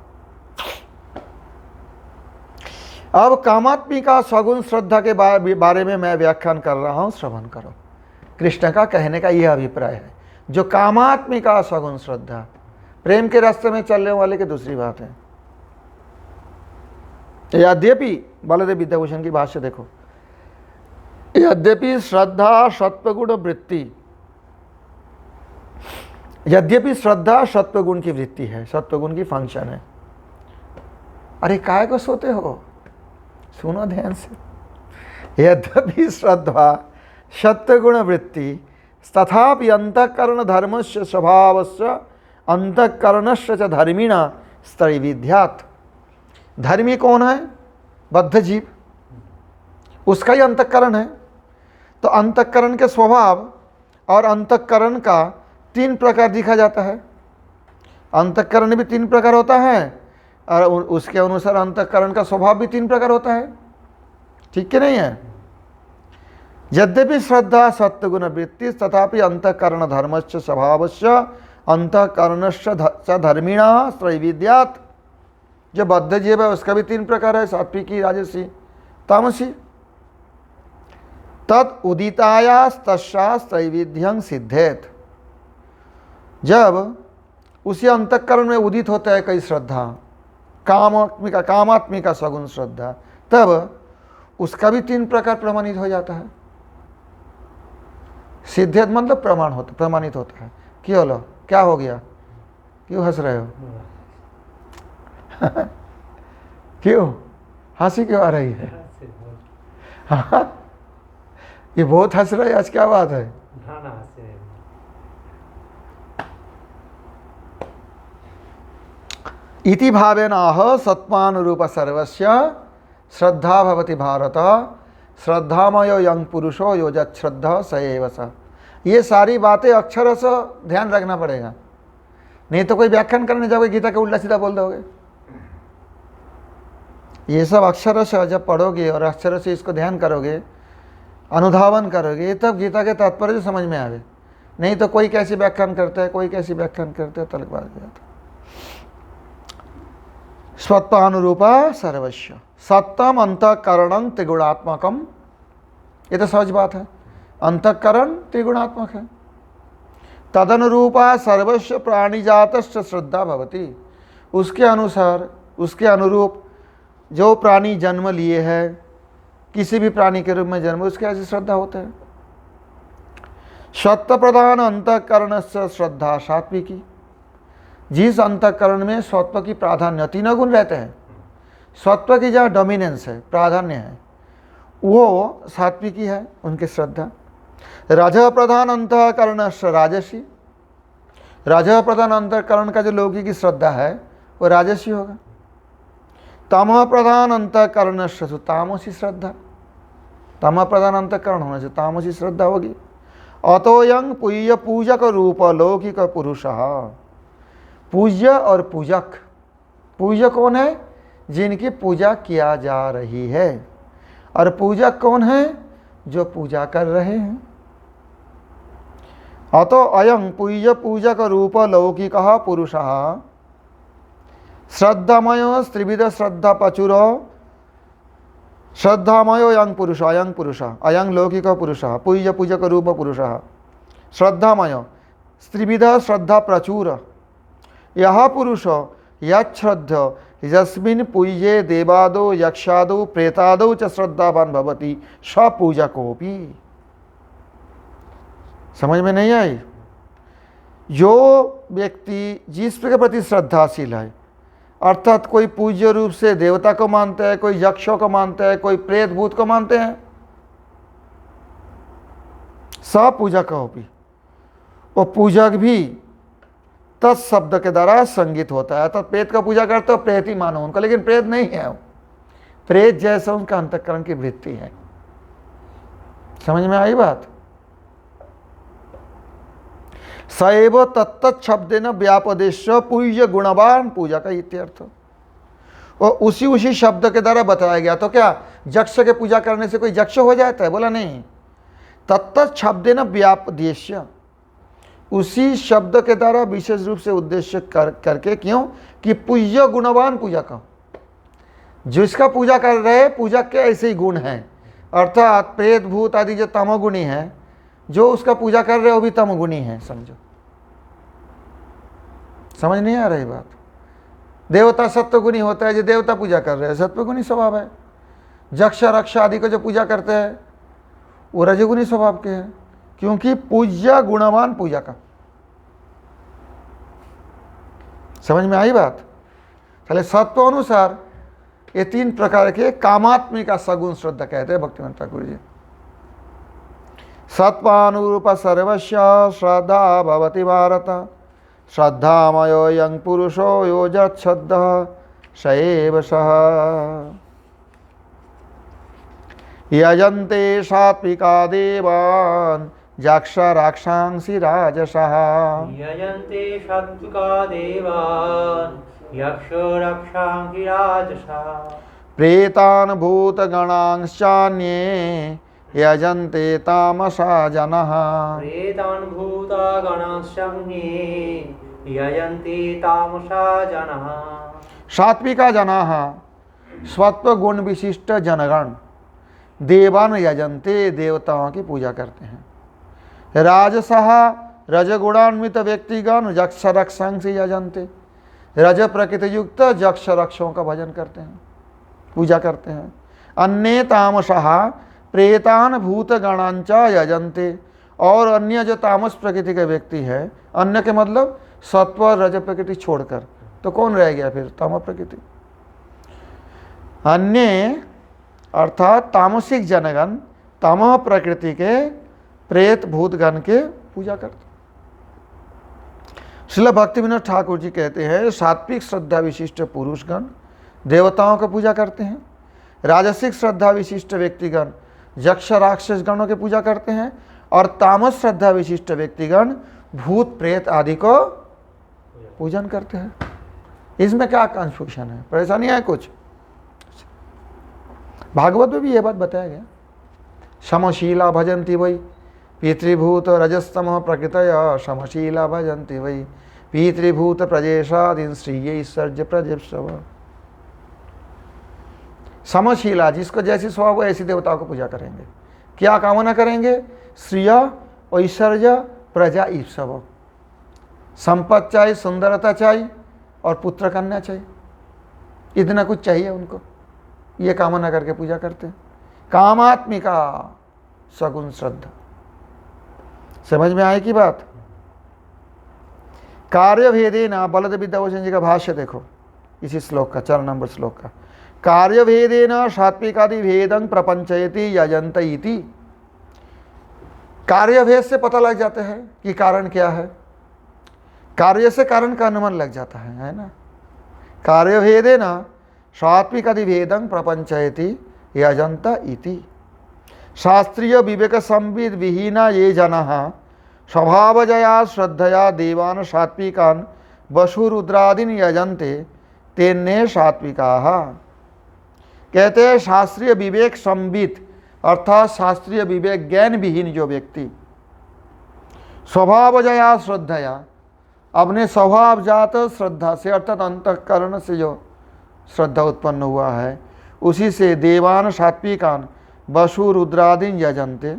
Speaker 1: अब कामात्मिका सगुण श्रद्धा के बारे में मैं व्याख्यान कर रहा हूं, श्रवण करो। कृष्ण का कहने का यह अभिप्राय है, जो कामात्मिका सगुण श्रद्धा, प्रेम के रास्ते में चलने वाले की दूसरी बात है। यद्यपि बलदेव विद्याभूषण की भाष्य देखो, यद्यपि श्रद्धा सत्वगुण वृत्ति, यद्यपि श्रद्धा सत्वगुण की वृत्ति है, सत्वगुण की फंक्शन है। अरे काय को सोते हो? सुनो ध्यान से। यद्यपि श्रद्धा सत्वगुण वृत्ति तथापि अंतःकरण धर्मस्य स्वभावस्य अंतःकरणस्य च धर्मिणा स्त्रैविध्यात्। धर्मी कौन है? बद्ध जीव, उसका ही अंतःकरण है। तो अंतःकरण के स्वभाव और अंतःकरण का तीन प्रकार दिखा जाता है। अंतःकरण भी तीन प्रकार होता है और उसके अनुसार अंतःकरण का स्वभाव भी तीन प्रकार होता है। ठीक है नहीं है? यद्यपि श्रद्धा सत्वगुण वृत्ति तथापि अंतःकरण धर्मस्य स्वभावस्य अंतःकरणस्य च धर्मिणा त्रैविध्यात्। जो बद्ध जीव है उसका भी तीन प्रकार है, सात्विकी, राजसी, तामसी। तत् उदितायास्तस्यास्त्रैविध्यं सिद्धेत। जब उसी अंतःकरण में उदित होता है कई श्रद्धा, कामात्मिका सगुण श्रद्धा, तब उसका भी तीन प्रकार प्रमाणित हो जाता है। सिद्धेत मतलब प्रमाणित होता है। क्यों लो, क्या हो गया? क्यों हंस रहे हो? क्यों हंसी क्यों आ रही है? ये बहुत हंस रहे आज, क्या बात है?
Speaker 2: ना ना हंसे नहीं।
Speaker 1: इति भावेन आह सत्वानुरूप सर्वस्य श्रद्धा भवति भारत, श्रद्धामयो यंग पुरुषो योजत श्रद्धा स एव स। ये सारी बातें अक्षर से ध्यान रखना पड़ेगा, नहीं तो कोई व्याख्यान करने जाओगे गीता के उल्टा सीधा बोल दोगे। ये सब अक्षर से जब पढ़ोगे और अक्षर से इसको ध्यान करोगे, अनुधावन करोगे, तब गीता के तात्पर्य समझ में आवे। नहीं तो कोई कैसी व्याख्यान करता है, कोई कैसी व्याख्यान करता है, तलक बात जाता। स्वत्वानुरूपा सर्वस्व सत्यम अंतःकरणं त्रिगुणात्मकम, ये तो सहज बात है, अंतःकरण त्रिगुणात्मक है। तदनुरूपा सर्वस्व प्राणिजातस्य श्रद्धा भवति, उसके अनुसार, उसके अनुरूप जो प्राणी जन्म लिए है, किसी भी प्राणी के रूप में जन्म, उसके ऐसी श्रद्धा होता है। सत्व प्रधान अंतःकरण से श्रद्धा सात्विकी, जिस अंतःकरण में सत्व की प्राधान्य, तीनों गुण रहते हैं, सत्व की जहाँ डोमिनेंस है, प्राधान्य है, वो सात्विकी है, उनकी श्रद्धा। रज प्रधान अंतःकरण से राजसी, रज प्रधान अंतःकरण का जो लौकिक की श्रद्धा है वो राजसी होगा। तम प्रधान अंतःकरण से तामसी श्रद्धा, तम प्रधान अंतःकरण होने से तामसी श्रद्धा होगी। अतोयंग पूज्य पूजक रूप लौकिक पुरुष, पूज्य और पूजक, पूज्य कौन है? जिनकी पूजा किया जा रही है, और पूजक कौन है? जो पूजा कर रहे हैं। अतो अयं पूज्य पूजक रूप लौकिक पुरुष श्रद्धामय त्रिविध श्रद्धा पचुर, श्रद्धामयो यंग पुरुष, अयं पुरुष, अयं लौकिक पुरुष, पूज्य पूजक रूप पुरुष श्रद्धामय त्रिविध श्रद्धा प्रचुर, यह पुरुष यश्रद्ध यस्मिन् पूज्ये देवादो यक्षादो प्रेतादो च श्रद्धावान भवति स पूजकोपि। समझ में नहीं आई? जो व्यक्ति जिस के प्रति श्रद्धाशील है, अर्थात कोई पूज्य रूप से देवता को मानते हैं, कोई यक्षों को मानते हैं, कोई प्रेत भूत को मानते हैं, स पूजकोपि, वो पूजक भी तत्शब्द के द्वारा संगित होता है। तो प्रेत का पूजा करते हो, प्रेत ही मानो उनका, लेकिन प्रेत नहीं है वो, प्रेत जैसा उनका अंतःकरण की वृत्ति है। समझ में आई बात? सएव तत्त शब्देन व्यापदेश पूज्य गुणवान पूजा का इत्यर्थ, और उसी शब्द के द्वारा बताया गया। तो क्या यक्ष के पूजा करने से कोई यक्ष हो जाता है? बोला नहीं। तत्त शब्देन व्यापदेश, उसी शब्द के द्वारा विशेष रूप से उद्देश्य करके, क्यों कि पूज्य गुणवान पूजा का, जिसका पूजा कर रहे पूजक के ऐसे ही गुण हैं, अर्थात प्रेत भूत आदि जो तमोगुणी है, जो उसका पूजा कर रहे हो भी तमोगुणी है, समझो। समझ नहीं आ रही बात? देवता सत्वगुणी होता है, जो देवता पूजा कर रहे हैं सत्वगुणी स्वभाव है। यक्ष रक्ष आदि को जो पूजा करते हैं वो रजगुणी स्वभाव के हैं, क्योंकि पूज्य गुणवान पूजा का। समझ में आई बात? चले, सत्व अनुसार ये तीन प्रकार के कामात्मिका सगुण श्रद्धा कहते हैं भक्तिवंत ठाकुर जी। सत्वानुरूप सर्वस्व श्रद्धा भवति भारत, श्रद्धामयो यं पुरुषो योजत श्रद्धा स एव सः। यजन्ते सात्विका देवान् यक्ष राक्षांसि राजसः,
Speaker 2: यजन्ते सात्विका देवान् यक्ष रक्षांसि राजसः,
Speaker 1: प्रेतान् भूतगणांश्चान्ये यजन्ते तामसा जनः,
Speaker 2: प्रेतान् भूतगणांश्चान्ये यजन्ते तामसा जनः।
Speaker 1: सात्विका जनाः स्वत्व गुण विशिष्ट जनगण देवान यजन्ते, देवताओं की पूजा करते हैं। राजसः रजगुणान्वित व्यक्तिगण यक्ष रक्षांसि यजन्ते, रज प्रकृति युक्त यक्ष रक्षों का भजन करते हैं, पूजा करते हैं। अन्ये तामसः प्रेतान भूत गणांचा यजन्ते, और अन्य जो तामस प्रकृति के व्यक्ति है, अन्य के मतलब सत्व रज प्रकृति छोड़कर, तो कौन रह गया फिर? तम प्रकृति। अन्य अर्थात तामसिक जनगण तमह प्रकृति के प्रेत भूतगण के पूजा करते। श्रील भक्तिविनोद ठाकुर जी कहते हैं सात्विक श्रद्धा विशिष्ट पुरुषगण देवताओं की पूजा करते हैं, राजसिक श्रद्धा विशिष्ट व्यक्तिगण यक्ष राक्षस गणों की पूजा करते हैं, और तामस श्रद्धा विशिष्ट व्यक्तिगण भूत प्रेत आदि को पूजन करते हैं। इसमें क्या कंफ्यूजन है, परेशानी है कुछ? भागवत में भी यह बात बताया गया, समशीला भजन्ति वै पितृभूत रजस्तम प्रकृतय समशीला भजन्ति वै पितृभूत प्रजेशादीन श्रीय सर्ज प्रजेशव। समशीला, जिसको जैसी स्वभाव हो ऐसी देवताओं को पूजा करेंगे। क्या कामना करेंगे? श्रिय ऐश्वर्य प्रजा ईर्षव, संपत्ति चाहिए, सुंदरता चाहिए और पुत्र कन्या चाहिए, इतना कुछ चाहिए उनको, ये कामना करके पूजा करते हैं। कामात्मिका सगुण श्रद्धा। समझ में आए की बात? कार्य भेदेना, बलदेव विद्याभूषण जी का भाष्य देखो इसी श्लोक का, 4 नंबर श्लोक का। कार्य भेदेना सात्विकादि भेदं प्रपंचयति यजंत इति। कार्य भेद से पता लग जाता है कि कारण क्या है, कार्य से कारण का अनुमान लग जाता है ना। कार्य भेदेना सात्विकादि भेदं प्रपंचयति यजंत इति। शास्त्रीय विवेक संविद विहीना ये जनाः स्वभावजया श्रद्धया देवान् सात्विकान् वसुरुद्रादीन यजन्ते तेन्ने सात्विकाः। कहते हैं शास्त्रीय विवेक संविद अर्थात शास्त्रीय विवेक ज्ञान विहीन जो व्यक्ति स्वभावजया श्रद्धया, अपने स्वभाव जात श्रद्धा से अर्थात अंतःकरण से जो श्रद्धा उत्पन्न हुआ है उसी से देवान सात्विकान वसु रुद्रादीन यजन्ते,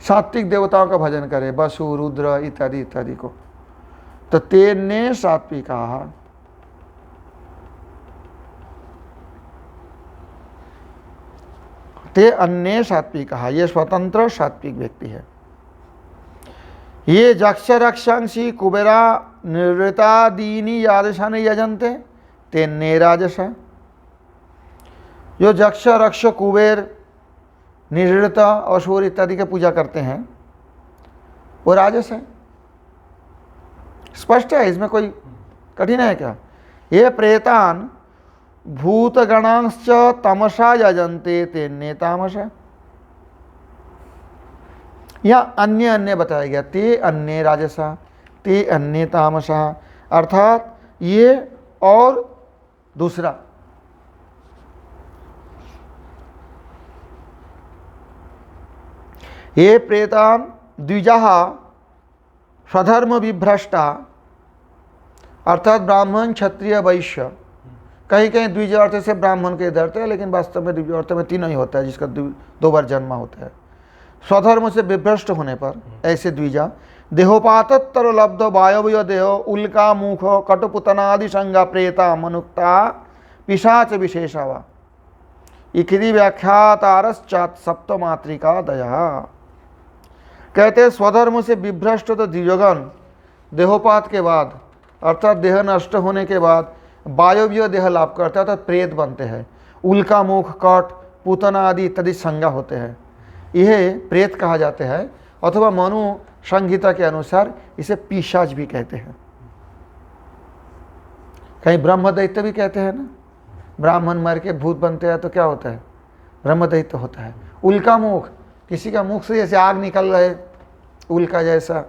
Speaker 1: सात्विक देवताओं का भजन करे, वसु रुद्र इत्यादि इत्यादि को, तो तेन्ने सात्विकाः। ते अन्य सात्विकाः, ये स्वतंत्र सात्विक व्यक्ति है। ये जक्ष रक्षांसी कुबेरा निवृत्तादीनि यादशान यजन्ते तेन्ने राजसा। जो जक्ष रक्ष कुबेर निवृत्ता असुर इत्यादि की पूजा करते हैं वो राजस है। स्पष्ट है, इसमें कोई कठिन है क्या? ये प्रेतान भूतगणांश्च तमसा यजन्ते तेन्ने तामसा। यहाँ अन्य अन्य बताया गया, ते अन्य राजसा ते अन्य तामसा, अर्थात ये और दूसरा। ये प्रेतान द्विजाः स्वधर्म विभ्रष्टा, अर्थात ब्राह्मण क्षत्रिय वैश्य, कहीं कहीं द्विज अर्थ से ब्राह्मण के धरते हैं, लेकिन वास्तव में द्विज अर्थ में 3 ही होता है, जिसका 2 बार जन्म होता है। स्वधर्म से विभ्रष्ट होने पर ऐसे द्विजा देहोपातत्तर लब्ध वायव्य देह उल्का मुख कटुपुतनादि संज्ञा प्रेता मनुक्ता पिशाच विशेषावा इखिदी व्याख्यातारश्चात् सप्तमात्रिका दया। कहते स्वधर्म से विभ्रष्ट तो द्विजगण देहोपात के बाद अर्थात देह नष्ट होने के बाद वायव्य देह लाभ करते हैं, अर्थात प्रेत बनते हैं। उल्का मुख कट पूतना आदि इत्यादि संज्ञा होते हैं, यह प्रेत कहा जाते हैं, अथवा मनु संहिता के अनुसार इसे पिशाच भी कहते हैं। कहीं ब्रह्मदैत्य भी कहते हैं ना, ब्राह्मण मर के भूत बनते हैं तो क्या होता है? ब्रह्मदैत्य होता है। उल्का मुख, किसी का मुख से जैसे आग निकल रहे उल्का जैसा।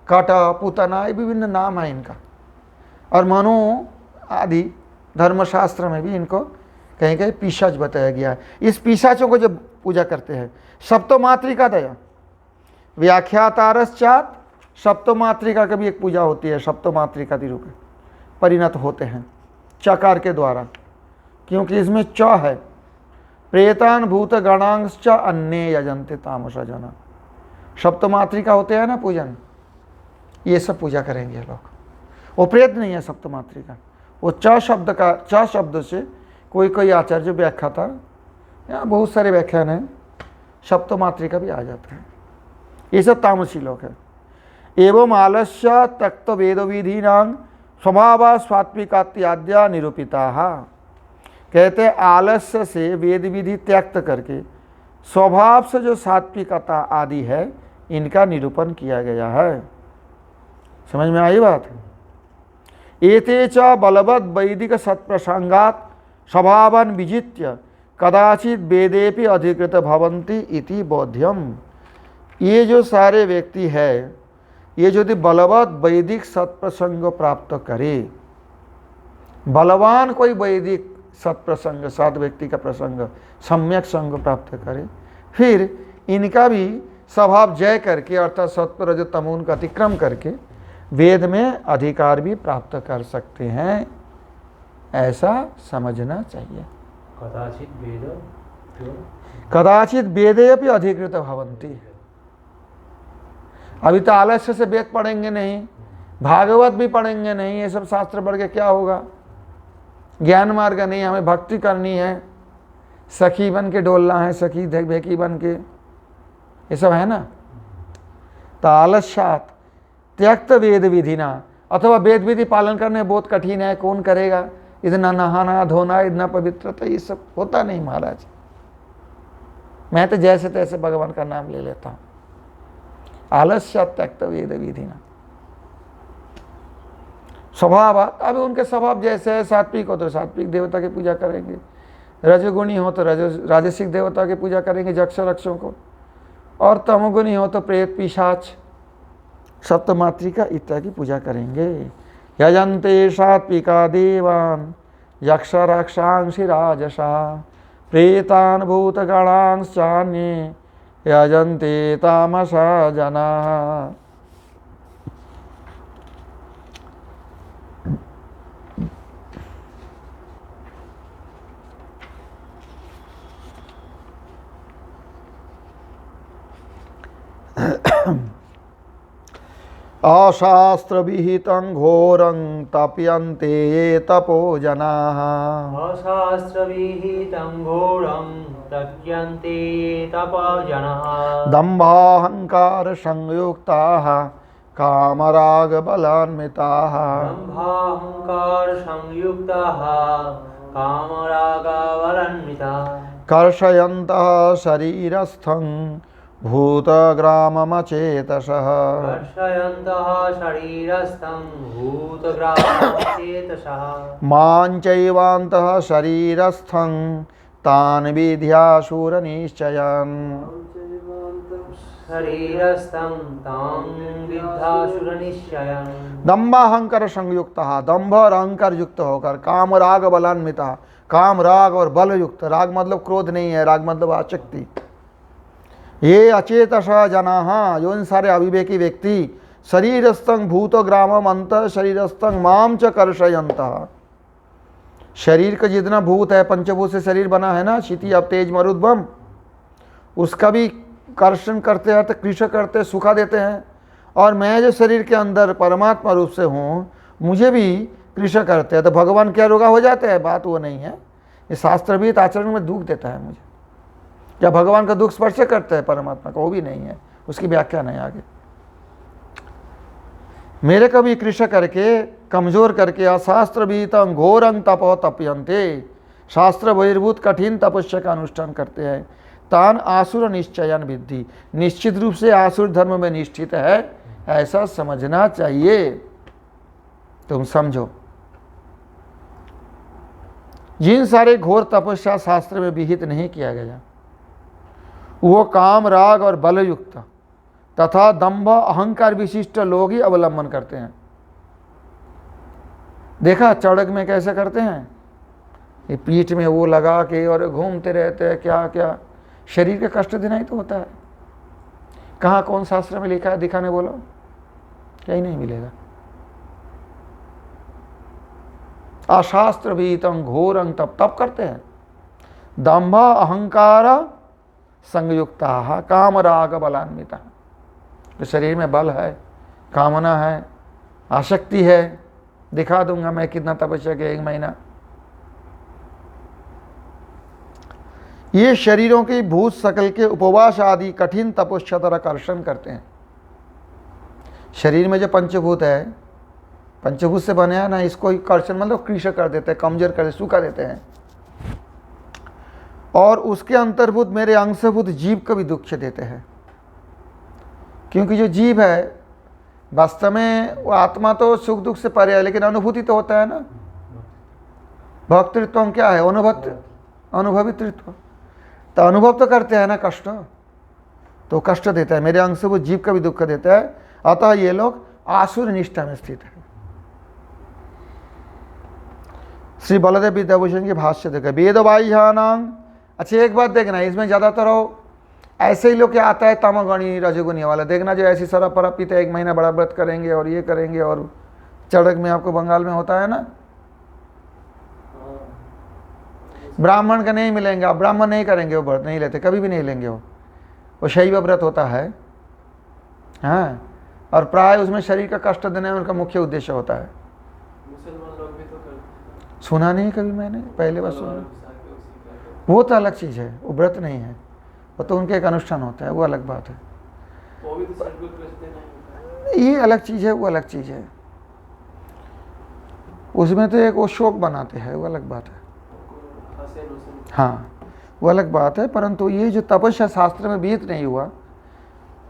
Speaker 1: कट पूतना, ये विभिन्न नाम है इनका। और मनु आदि धर्मशास्त्र में भी इनको कहीं कहीं पिशाच बताया गया है। इस पिशाचों को जब पूजा करते हैं, सप्तमात्रिका दया व्याख्यातारश्चात्, सप्तमात्रिका की भी एक पूजा होती है, सप्तमात्रिका रूप में परिणत होते हैं चकार के द्वारा, क्योंकि इसमें च है। प्रेतान भूत गणांश्च अन्य यजन्ते तामसा जना, सप्तमात्रिका होते हैं ना पूजन, ये सब पूजा करेंगे लोग। वो प्रेत नहीं है सप्तमात्रिका, वो च शब्द का, च शब्द से कोई कोई आचार्य व्याख्या था, यहाँ बहुत सारे व्याख्यान हैं, सप्तमात्रिका भी आ जाता है। ये सब तामसी लोग हैं। एवं आलस्य त्यक्त वेद विधीनां स्वभाव स्वात्विकात्याद्या निरूपिता। कहते हैं आलस्य से वेद विधि त्यक्त करके स्वभाव से जो सात्विकता आदि है इनका निरूपण किया गया है। समझ में आई बात? एते च बलवद वैदिक सत्प्रसंगात स्वभावन विजित्य कदाचित वेदेपि अधिकृत भवन्ति इति बोध्यम। ये जो सारे व्यक्ति है, ये यदि बलवद वैदिक सत्प्रसंग प्राप्त करे, बलवान कोई वैदिक सत्प्रसंग, सात व्यक्ति का प्रसंग, सम्यक संग प्राप्त करे, फिर इनका भी स्वभाव जय करके अर्थात सत्व रज तमोन का अतिक्रम करके वेद में अधिकार भी प्राप्त कर सकते हैं, ऐसा समझना चाहिए। कदाचित वेदे अपि अधिकृत भवन्ति। अभी तो आलस्य से वेद पढ़ेंगे नहीं, भागवत भी पढ़ेंगे नहीं, ये सब शास्त्र पढ़ के क्या होगा? ज्ञान मार्ग नहीं, हमें भक्ति करनी है, सखी बन के डोलना है, सखी भेकी बन के, ये सब है ना। तो आलस्यात त्यक्त वेद विधिना, अथवा वेद विधि पालन करने बहुत कठिन है, कौन करेगा? इतना नहाना धोना, इतना पवित्रता, ये सब होता नहीं महाराज। मैं तो जैसे तैसे भगवान का नाम ले लेता हूँ। आलस्य त्यक्त वेद विधिना स्वभाव, अभी उनके स्वभाव जैसे है, सात्विक हो तो सात्विक देवता की पूजा करेंगे, रजोगुणी हो तो राजसिक देवता की पूजा करेंगे, जक्ष रक्षों को, और तमोगुणी हो तो प्रेत पिशाच सप्तमातृका इत्यादि की पूजा करेंगे। यजन्ते सात्विका देवान यक्ष रक्षांसि राजसा प्रेतान भूतगणांश्चान्ये यजन्ते तामसा जनाः। अशास्त्र विहितं घोरं तप्यन्ते ये तपो जनाः।
Speaker 2: अशास्त्र विहितं घोरं तप्यन्ते ये तपो जनाः।
Speaker 1: दम्भाहंकार संयुक्ताः कामराग बलान्विताः।
Speaker 2: दम्भाहंकार संयुक्ताः कामराग बलान्विताः।
Speaker 1: कर्षयन्तः शरीरस्थं भूतग्राममचेतसः।
Speaker 2: कर्षयन्तः शरीरस्थं भूतग्राममचेतसः।
Speaker 1: माञ्चैवान्तः शरीरस्थं तान् विद्यासुरनिश्चयान्।
Speaker 2: शरीरस्थं तान् विद्यासुरनिश्चयान्।
Speaker 1: दम्भाहंकार संयुक्तः, दंभ और अहंकार युक्त होकर, काम राग बलान्विता, काम राग और बल युक्त, राग मतलब क्रोध नहीं है, राग मतलब आसक्ति। ये अचेतस जनाः, जो इन सारे अविवेकी व्यक्ति, शरीरस्थं भूतग्रामम अंत शरीरस्थं माम च कर्षयन्तः। शरीर का जितना भूत है, पंचभूत से शरीर बना है ना, क्षिति अब तेज मरुद्भम, उसका भी कर्षण करते हैं, कृष करते हैं, सुखा देते हैं। और मैं जो शरीर के अंदर परमात्मा रूप से हूँ, मुझे भी कृष करते हैं। तो भगवान क्या रोगा हो जाते हैं? बात वो नहीं है। ये शास्त्रविद आचरण में दुख देता है मुझे। क्या भगवान का दुख स्पर्श करते हैं परमात्मा का? वो भी नहीं है, उसकी व्याख्या नहीं आगे। मेरे को भी कृष करके, कमजोर करके, अशास्त्र विहितं घोरं तपो तप्यन्ते, शास्त्र बहिर्भूत कठिन तपस्या का अनुष्ठान करते हैं। तान आसुर निश्चयन विद्धि, निश्चित रूप से आसुर धर्म में निष्ठित है, ऐसा समझना चाहिए। तुम समझो, जिन सारे घोर तपस्या शास्त्र में विहित नहीं किया गया, वो काम राग और बल युक्त तथा दंभ अहंकार विशिष्ट लोग ही अवलंबन करते हैं। देखा चड़क में कैसे करते हैं? ये पीठ में वो लगा के और घूमते रहते हैं, क्या क्या, शरीर के कष्ट देना ही तो होता है। कहाँ कौन शास्त्र में लिखा है? दिखाने बोलो, कहीं नहीं मिलेगा। अशास्त्र विहितं घोरं तप करते हैं। दंभ अहंकार संयुक्ता काम राग बलान्विता, तो शरीर में बल है, कामना है, आसक्ति है, दिखा दूंगा मैं कितना तपस्या के 1 महीना। ये शरीरों की भूत सकल के उपवास आदि कठिन तपस्या तरह कर्षण करते हैं। शरीर में जो पंचभूत है, पंचभूत से बने हैं ना, इसको कर्षण मतलब कृष कर देते हैं, कमजोर कर देते, सूखा देते हैं। और उसके अंतर्भूत मेरे अंशभूत जीव को भी दुख देते हैं। क्योंकि जो जीव है वास्तव में वो आत्मा तो सुख दुख से परे है, लेकिन अनुभूति तो होता है ना। भक्तृत्व क्या है? अनुभवितृत्व। तो अनुभव तो करते हैं ना कष्ट, तो कष्ट देता है, मेरे अंशभूत जीव का भी दुख देता है। अतः ये लोग आसुर निष्ठा में स्थित है। श्री बलदेव विद्याभूषण के भाष्य देखा वेद बाह्यानांग। अच्छा एक बात देखना, इसमें ज़्यादातर ऐसे ही लोग क्या आता है तमगुणी रजोगुणी वाला, देखना जो ऐसी शराब पराब पीते 1 महीना बड़ा व्रत करेंगे और ये करेंगे, और चढ़क में आपको बंगाल में होता है ना, ब्राह्मण का नहीं मिलेंगे, आप ब्राह्मण नहीं करेंगे, वो व्रत नहीं लेते, कभी भी नहीं लेंगे, वो शैव व्रत होता है। हाँ, और प्राय उसमें शरीर का कष्ट देने में उनका मुख्य उद्देश्य होता है।
Speaker 3: मुसलमान लोग भी तो करते
Speaker 1: सुना नहीं कभी मैंने, पहले बार सुना। वो तो अलग चीज़ है, वो व्रत नहीं है, वो तो उनके एक अनुष्ठान होता है, वो अलग बात है।
Speaker 3: वो भी तो सर्कुलर करते नहीं।
Speaker 1: ये अलग चीज़ है, वो अलग चीज़ है। उसमें तो एक वो शोक बनाते हैं, वो अलग बात है। हाँ, वो अलग बात है। परंतु ये जो तपस्या शास्त्र में विहित नहीं हुआ,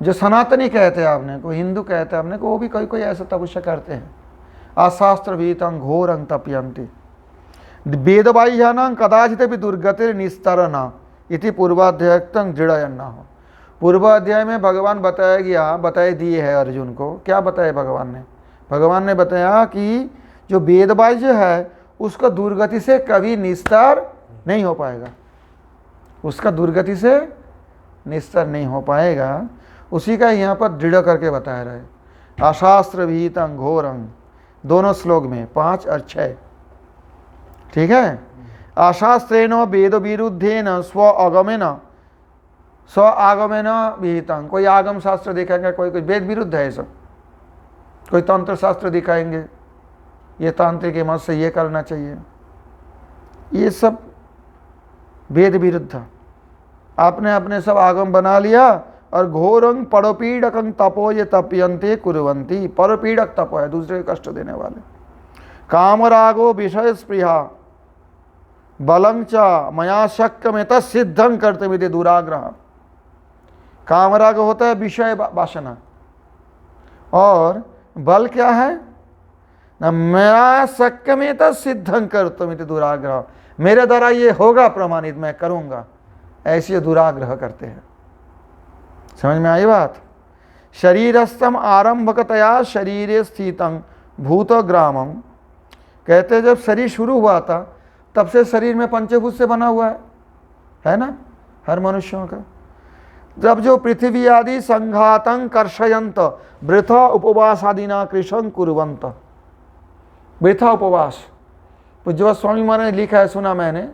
Speaker 1: जो सनातनी कहते हैं आपने को, हिंदू कहते हैं आपने को, वो भी कोई कोई ऐसा तपस्या करते हैं। अशास्त्र विहितं घोरं तपयन्ति वेदबाह्यानां कदाचित् भी दुर्गतिर निस्तरण इति पूर्वाध्यायं दृढ़यन्ना हो। पूर्वाध्याय में भगवान बताए दिए है अर्जुन को। क्या बताया भगवान ने? भगवान ने बताया कि जो वेदबाह्य है उसका दुर्गति से कभी निस्तार नहीं हो पाएगा, उसका दुर्गति से निस्तार नहीं हो पाएगा। उसी का यहाँ पर दृढ़ करके बताया रहे। अशास्त्र विहितं घोरं, दोनों श्लोक में 5 और 6, ठीक है। अशास्त्रेण वेद विरुद्धेन स्व आगमेन विहितं। कोई आगम शास्त्र दिखाएंगे, कोई वेद विरुद्ध है सब, कोई तंत्र शास्त्र दिखाएंगे, ये तांत्रिक मत से ये करना चाहिए, ये सब वेद विरुद्ध। आपने अपने सब आगम बना लिया। और घोरंग परोपीडकं तपो ये तप्यन्ते कुर्वन्ति। परोपीडक तप है, दूसरे को कष्ट देने वाले। कामरागो विषय स्पृहा बलं च मया शक्यमे तत्सिद्धं कर्तुमिति दुराग्रह। कामराग होता है विषय वासना, और बल क्या है न मया शक्यमे तत्सिद्धं कर्तुमिति दुराग्रह। मेरे द्वारा ये होगा प्रमाणित, मैं करूँगा, ऐसे दुराग्रह करते हैं। समझ में आई बात? शरीरस्थम आरंभकतया शरीरे स्थितं भूतग्रामं। कहते हैं जब शरीर शुरू हुआ था तब से शरीर में पंचभूत से बना हुआ है ना, हर मनुष्यों का। जब जो पृथ्वी आदि संघातं कर्षयंत वृथा उपवास आदिना कृशं कुर्वंत। वृथा उपवास पूज्य स्वामी महाराज ने लिखा है, सुना मैंने,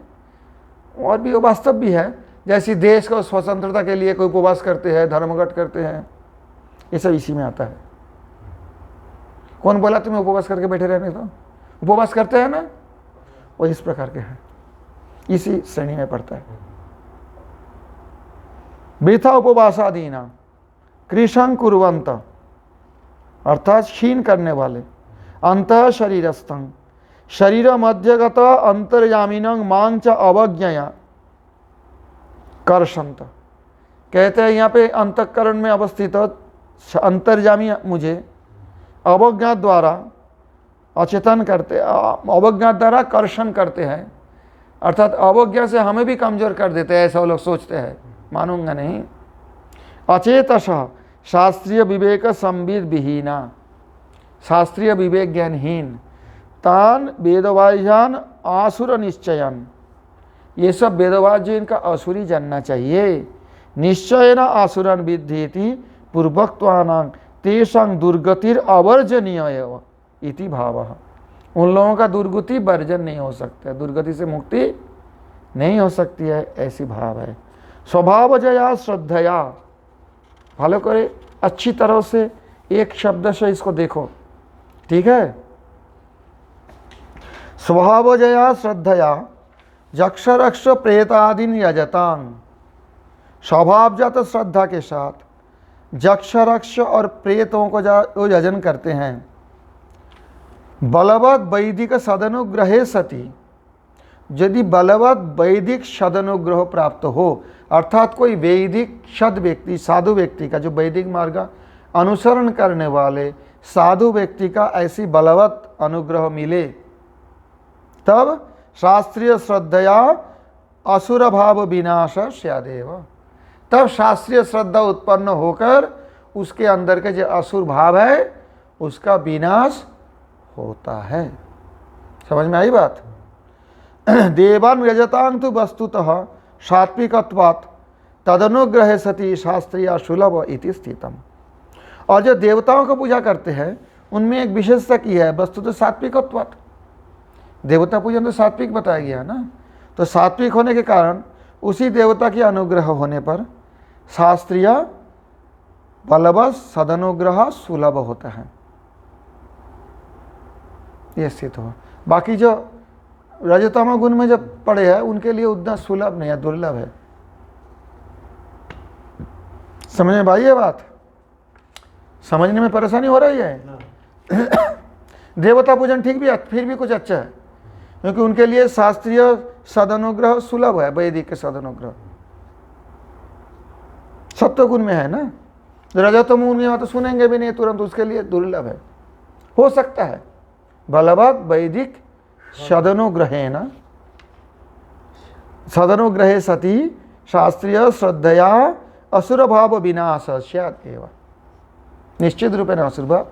Speaker 1: और भी वो वास्तव भी है। जैसी देश को स्वतंत्रता के लिए कोई उपवास करते हैं, धर्मघट करते हैं, ये सब इसी में आता है। कौन बोला तुम्हें उपवास करके बैठे रहने? तो उपवास करते हैं ना, वो इस प्रकार के हैं, इसी श्रेणी में पड़ता है। वृथा उपवासादीना कृशं कुर्वंत, अर्थात क्षीण करने वाले। अंतः शरीरस्थं शरीर मध्यगत अंतर्यामिनं मां च अवज्ञया कर्षंत। कहते हैं यहाँ पे अंतःकरण में अवस्थित अंतर्यामी मुझे अवज्ञा द्वारा अचेतन करते, अवज्ञा द्वारा कर्षण करते हैं, अर्थात अवज्ञा से हमें भी कमजोर कर देते हैं, ऐसा वो लोग सोचते हैं। मानूंगा नहीं। अचेतसः शास्त्रीय विवेक संविद विहीना, शास्त्रीय विवेक ज्ञानहीन, तान वेदवाह्यान आसुर निश्चयन। ये सब वेदवाद जो इनका असुरी जानना चाहिए। निश्चयन आसुरन विद्धेति पूर्वक्त्वानां तेषां दुर्गतिर अवर्जनीय एव इति भावः। उन लोगों का दुर्गति वर्जन नहीं हो सकता, दुर्गति से मुक्ति नहीं हो सकती है, ऐसी भाव है। स्वभावजया श्रद्धया, फॉलो करे अच्छी तरह से, एक शब्द से इसको देखो, ठीक है। स्वभावजया श्रद्धया यक्षरक्ष प्रेतादीन यजतांग। स्वभावजात श्रद्धा के साथ यक्षरक्ष और प्रेतों को जो यजन करते हैं। बलवद वैदिक सदनुग्रहे सति यदि बलवत वैदिक सदनुग्रह प्राप्त हो, अर्थात कोई वैदिक सद व्यक्ति, साधु व्यक्ति का, जो वैदिक मार्ग का अनुसरण करने वाले साधु व्यक्ति का ऐसी बलवत अनुग्रह मिले, तब शास्त्रीय श्रद्धया असुर भाव विनाश स्यादेव, तब शास्त्रीय श्रद्धा उत्पन्न होकर उसके अंदर के जो असुर भाव है उसका विनाश होता है। समझ में आई बात? देवान यजतांग तो वस्तुतः सात्विकत्वात् तदनुग्रह सती शास्त्रीय सुलभ इति स्थितम। और जो देवताओं को पूजा करते हैं उनमें एक विशेषता की है, वस्तुतः सात्विकत्वात्। देवता पूजन तो सात्विक बताया गया ना, तो सात्विक होने के कारण उसी देवता के अनुग्रह होने पर शास्त्रीय बलवत सदनुग्रह सुलभ होता है, ये स्थित हो। बाकी जो रजतम गुण में जब पड़े हैं उनके लिए उतना सुलभ नहीं है, दुर्लभ है। समझ में भाई ये बात? समझने में परेशानी हो रही है? देवता पूजन ठीक भी है, फिर भी कुछ अच्छा है, क्योंकि उनके लिए शास्त्रीय सदनुग्रह सुलभ है, वैदिक सदनुग्रह सत्व गुण में है ना। रजतम गुण में तो सुनेंगे भी नहीं तुरंत, उसके लिए दुर्लभ है। हो सकता है बलवत वैदिक सदनुग्रहेण सदनुग्रहे सती शास्त्रीय श्रद्धया असुर भाव विनाश स्यात् एव, निश्चित रूपेण असुर भाव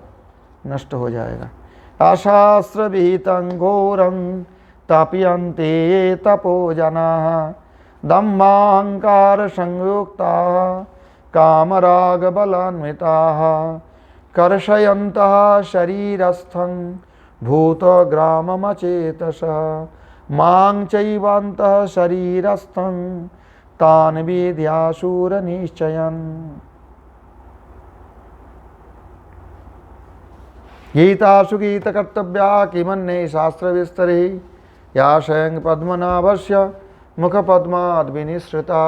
Speaker 1: नष्ट हो जाएगा। अशास्त्र विहितं घोरं तापयन्ते ये तपो जनाः दम्भाहंकार संयुक्ताः कामराग बलान्विताः कर्षयन्तः शरीरस्थं भूतग्राममचेतसः मां चैवान्तः शरीरस्थं तान् विद्यासुर निश्चयन्। गीतासु गीतकर्तव्या किमन्ये शास्त्र विस्तरे या स्वयं पद्मनाभस्य मुख पद्माद् विनिसृता।